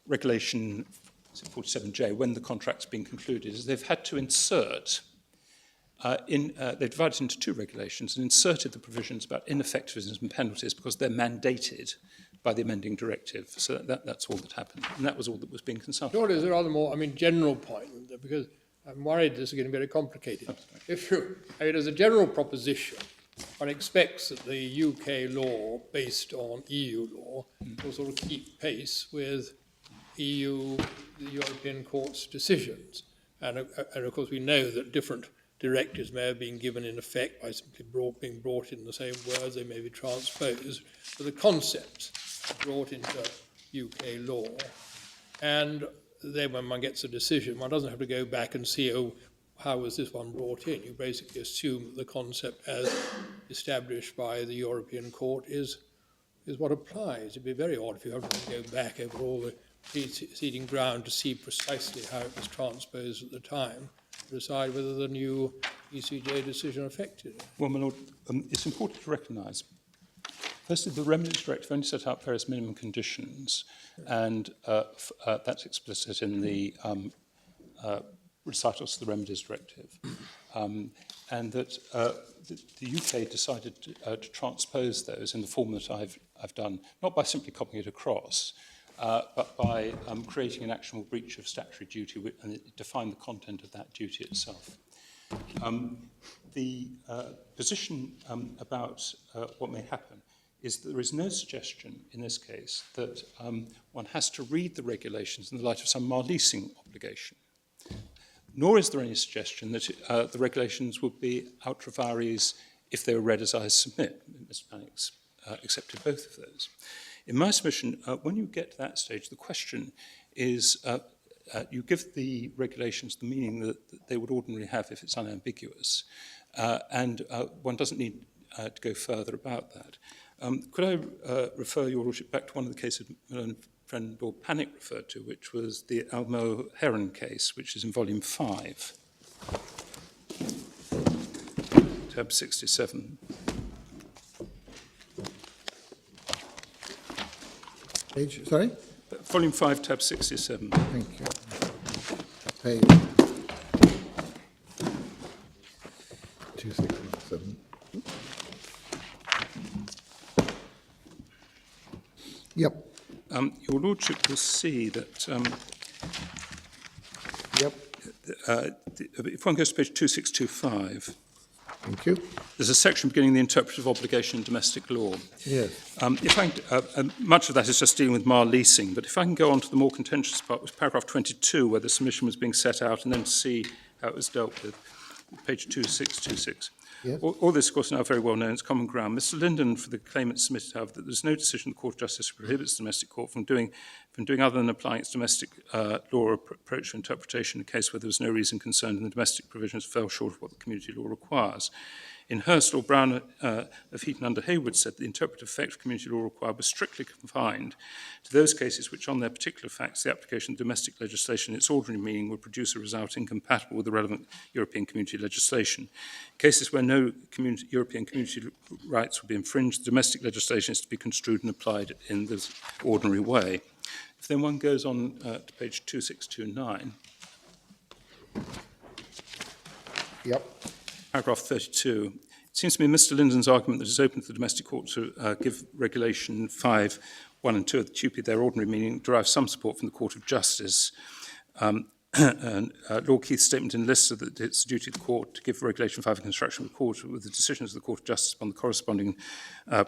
Regulation 47J, when the contract's been concluded, is they've had to insert, they've divided into two regulations and inserted the provisions about ineffectiveness and penalties because they're mandated by the amending directive. So that's all that happened. And that was all that was being consulted. Surely there's a rather more, general point, because I'm worried this is getting very complicated. As a general proposition, one expects that the UK law, based on EU law, will sort of keep pace with the European Court's decisions. And of course, we know that different directives may have been given in effect by simply being brought in the same words, they may be transposed, but the concepts are brought into UK law. And then when one gets a decision, one doesn't have to go back and see, oh, how was this one brought in? You basically assume that the concept as established by the European Court is what applies. It'd be very odd if you have to go back over all the preceding ground to see precisely how it was transposed at the time, to decide whether the new ECJ decision affected it. Well, my Lord, it's important to recognise, firstly, the remedies directive only set out various minimum conditions, and that's explicit in the recitals to the remedies directive, and that the UK decided to transpose those in the form that I've done, not by simply copying it across, but by creating an actionable breach of statutory duty, and it defined the content of that duty itself. The position about what may happen is that there is no suggestion in this case that one has to read the regulations in the light of some leasing obligation. Nor is there any suggestion that the regulations would be ultra vires if they were read as I submit. Mr. Pannick's accepted both of those. In my submission, when you get to that stage, the question is you give the regulations the meaning that they would ordinarily have if it's unambiguous, and one doesn't need to go further about that. Could I refer Your Lordship back to one of the cases my friend Lord Pannick referred to, which was the Almo Heron case, which is in volume 5, tab 67. Page, sorry? Volume 5, tab 67. Thank you. Page 267. Yep, Your Lordship will see that yep, if one goes to page 2625, thank you. there's a section beginning the interpretive obligation in domestic law. Yes, Much of that is just dealing with mar leasing, but if I can go on to the more contentious part, which is paragraph 22, where the submission was being set out, and then see how it was dealt with, page 2626. Yes. All this, of course, now very well known. It's common ground. Mr. Linden, for the claimant, submitted, however, that there's no decision of the Court of Justice that prohibits the domestic court from doing other than applying its domestic law approach to interpretation in a case where there was no reason concerned and the domestic provisions fell short of what the community law requires. In Hurst, Lord Brown of Heaton under Hayward said the interpretive effect of community law required was strictly confined to those cases which, on their particular facts, the application of domestic legislation in its ordinary meaning would produce a result incompatible with the relevant European community legislation. In cases where no European community rights would be infringed, domestic legislation is to be construed and applied in this ordinary way. If then one goes on to page 2629, yep, paragraph 32, it seems to me Mr. Linden's argument that it is open to the domestic court to give regulation 5, 1 and 2 of the TUPE their ordinary meaning derives some support from the Court of Justice. And Lord Keith's statement in Lister that it's a duty of the court to give regulation 5 in construction report with the decisions of the Court of Justice upon the corresponding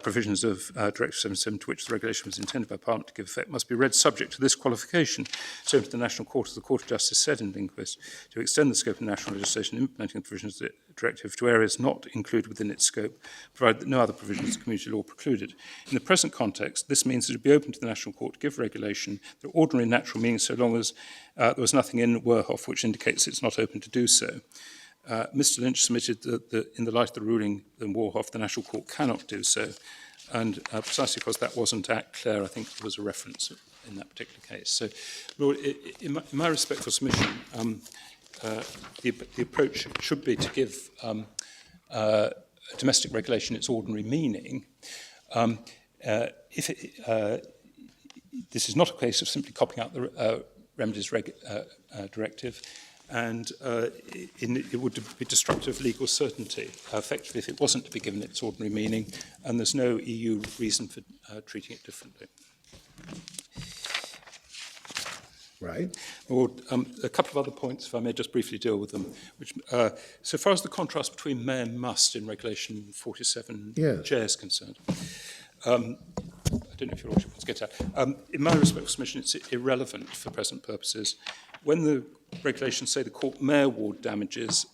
provisions of Directive 77 to which the regulation was intended by Parliament to give effect must be read subject to this qualification. So to the National Court, as the Court of Justice said in Lindquist, to extend the scope of national legislation implementing the provisions of the Directive to areas not included within its scope, provided that no other provisions of community law precluded. In the present context, this means that it would be open to the National Court to give regulation the ordinary and natural meaning so long as there was nothing in Werhoff which indicates it's not open to do so. Mr. Lynch submitted that in the light of the ruling in Werhoff, the National Court cannot do so. And precisely because that wasn't clear, I think there was a reference in that particular case. So, Lord, in my respectful submission, the approach should be to give domestic regulation its ordinary meaning. This is not a case of simply copying out the remedies directive, and it would be destructive of legal certainty, effectively, if it wasn't to be given its ordinary meaning, and there's no EU reason for treating it differently. right. Or a couple of other points, if I may just briefly deal with them. Which, so far as the contrast between may and must in Regulation 47 J is concerned, I don't know if your Lordship wants to get at. In my respectful submission, it's irrelevant for present purposes. When the regulations say the court may award damages,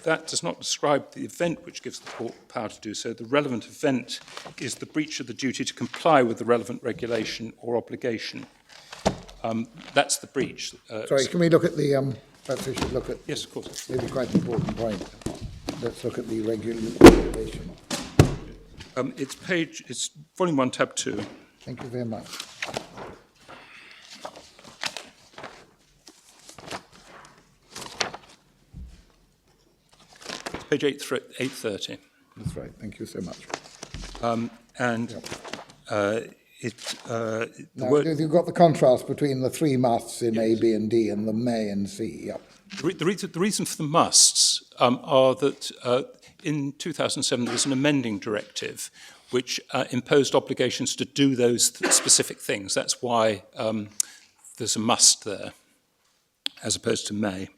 that does not describe the event which gives the court power to do so. The relevant event is the breach of the duty to comply with the relevant regulation or obligation. That's the breach. Sorry, can we look at the, perhaps we should look at... Yes, of course. Maybe quite an important point. Let's look at the regulation. It's volume 1, tab 2. Thank you very much. It's page 830. That's right, thank you so much. Now, you've got the contrast between the three musts in A, B, and D, and the may and C. Yep. The reason for the musts are that in 2007 there was an amending directive which imposed obligations to do those specific things. That's why there's a must there, as opposed to may.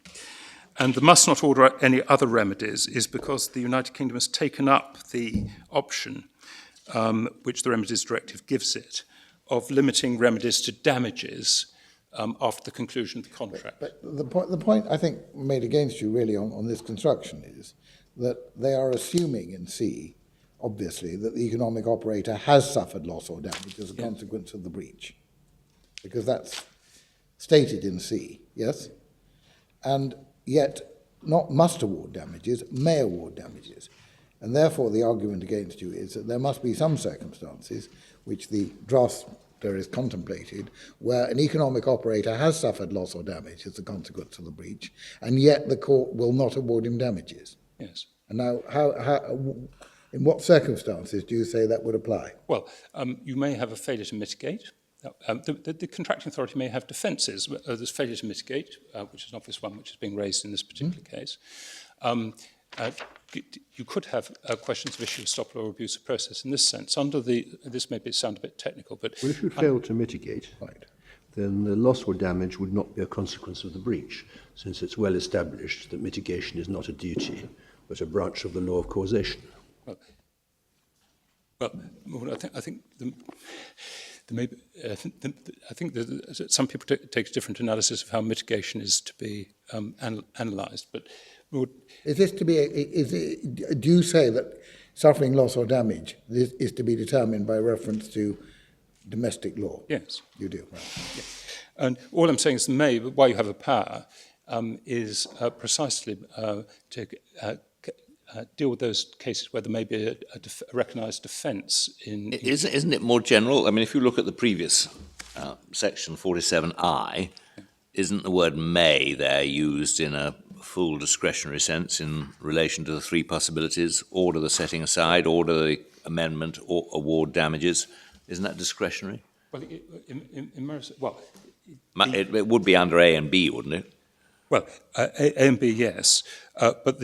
And the must not order any other remedies is because the United Kingdom has taken up the option which the Remedies Directive gives it, of limiting remedies to damages after the conclusion of the contract. But the point I think made against you really on this construction is that they are assuming in C, obviously, that the economic operator has suffered loss or damage as a consequence of the breach. Because that's stated in C, yes? And yet not must award damages, may award damages. And therefore, the argument against you is that there must be some circumstances which the drafter is contemplated where an economic operator has suffered loss or damage as a consequence of the breach, and yet the court will not award him damages. Yes. And now, in what circumstances do you say that would apply? Well, you may have a failure to mitigate. The contracting authority may have defences. There's failure to mitigate, which is an obvious one which is being raised in this particular case. you could have questions of issue of estoppel or abuse of process in this sense. This may sound a bit technical, but Well, if you fail to mitigate, then the loss or damage would not be a consequence of the breach, since it's well established that mitigation is not a duty, but a branch of the law of causation. I think that some people take a different analysis of how mitigation is to be analysed. But do you say that suffering loss or damage is to be determined by reference to domestic law? Yes. You do, right. Yeah. And all I'm saying is why you have a power is precisely to deal with those cases where there may be a recognised defence in... Isn't it more general? I mean, if you look at the previous section 47I, isn't the word may there used in a full discretionary sense in relation to the three possibilities: order the setting aside, order the amendment, or award damages? Isn't that discretionary? Well, It would be under A and B, wouldn't it? Well, A and B, yes. But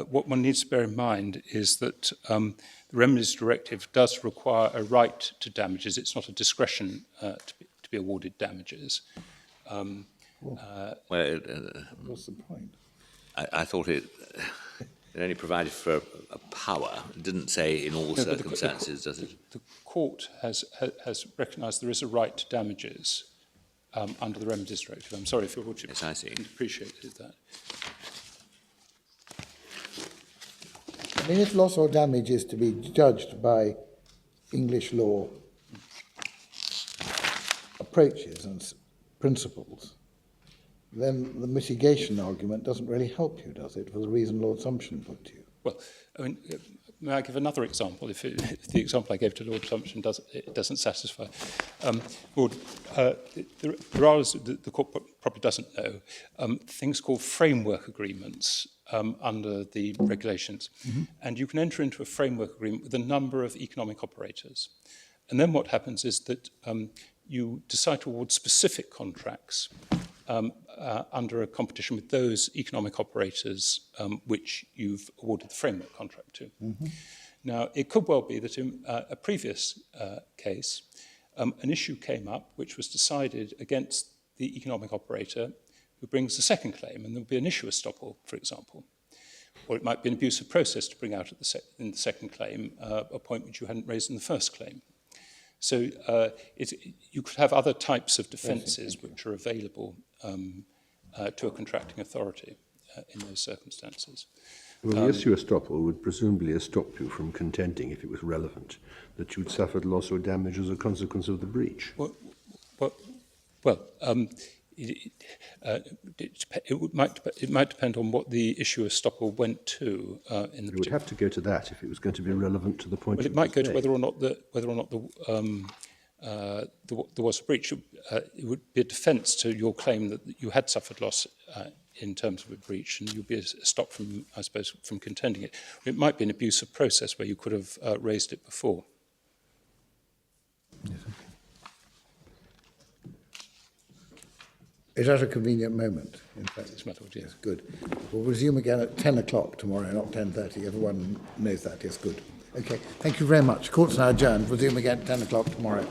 what one needs to bear in mind is that the Remedies Directive does require a right to damages. It's not a discretion to be awarded damages. What's the point? I thought it only provided for a power. It didn't say in all circumstances, does it? The court has recognised there is a right to damages under the Remedies Directive. I'm sorry if your Lordship appreciated that. I mean, if loss or damage is to be judged by English law approaches and principles, then the mitigation argument doesn't really help you, does it, for the reason Lord Sumption put to you? Well, I mean, may I give another example? If the example I gave to Lord Sumption doesn't satisfy. Lord, there are, the court probably doesn't know, things called framework agreements under the regulations. Mm-hmm. And you can enter into a framework agreement with a number of economic operators. And then what happens is that you decide to award specific contracts under a competition with those economic operators which you've awarded the framework contract to. Mm-hmm. Now, it could well be that in a previous case, an issue came up which was decided against the economic operator who brings the second claim, and there will be an issue estoppel, for example. Or it might be an abusive process to bring out in the second claim a point which you hadn't raised in the first claim. So you could have other types of defences which are available to a contracting authority in those circumstances. Well, the issue estoppel would presumably stop you from contending, if it was relevant, that you'd suffered loss or damage as a consequence of the breach. It might depend on what the issue estoppel went to. It would have to go to that if it was going to be relevant to the point. Well, it might go to whether or not there was a breach. It would be a defence to your claim that you had suffered loss in terms of a breach, and you'd be stopped from, I suppose, from contending it. It might be an abusive process where you could have raised it before. Yes. Is that a convenient moment? In fact, it's my Lord, yes. Good. We'll resume again at 10 o'clock tomorrow, not 10:30. Everyone knows that. Yes, good. Okay. Thank you very much. Court's now adjourned. Resume again at 10 o'clock tomorrow.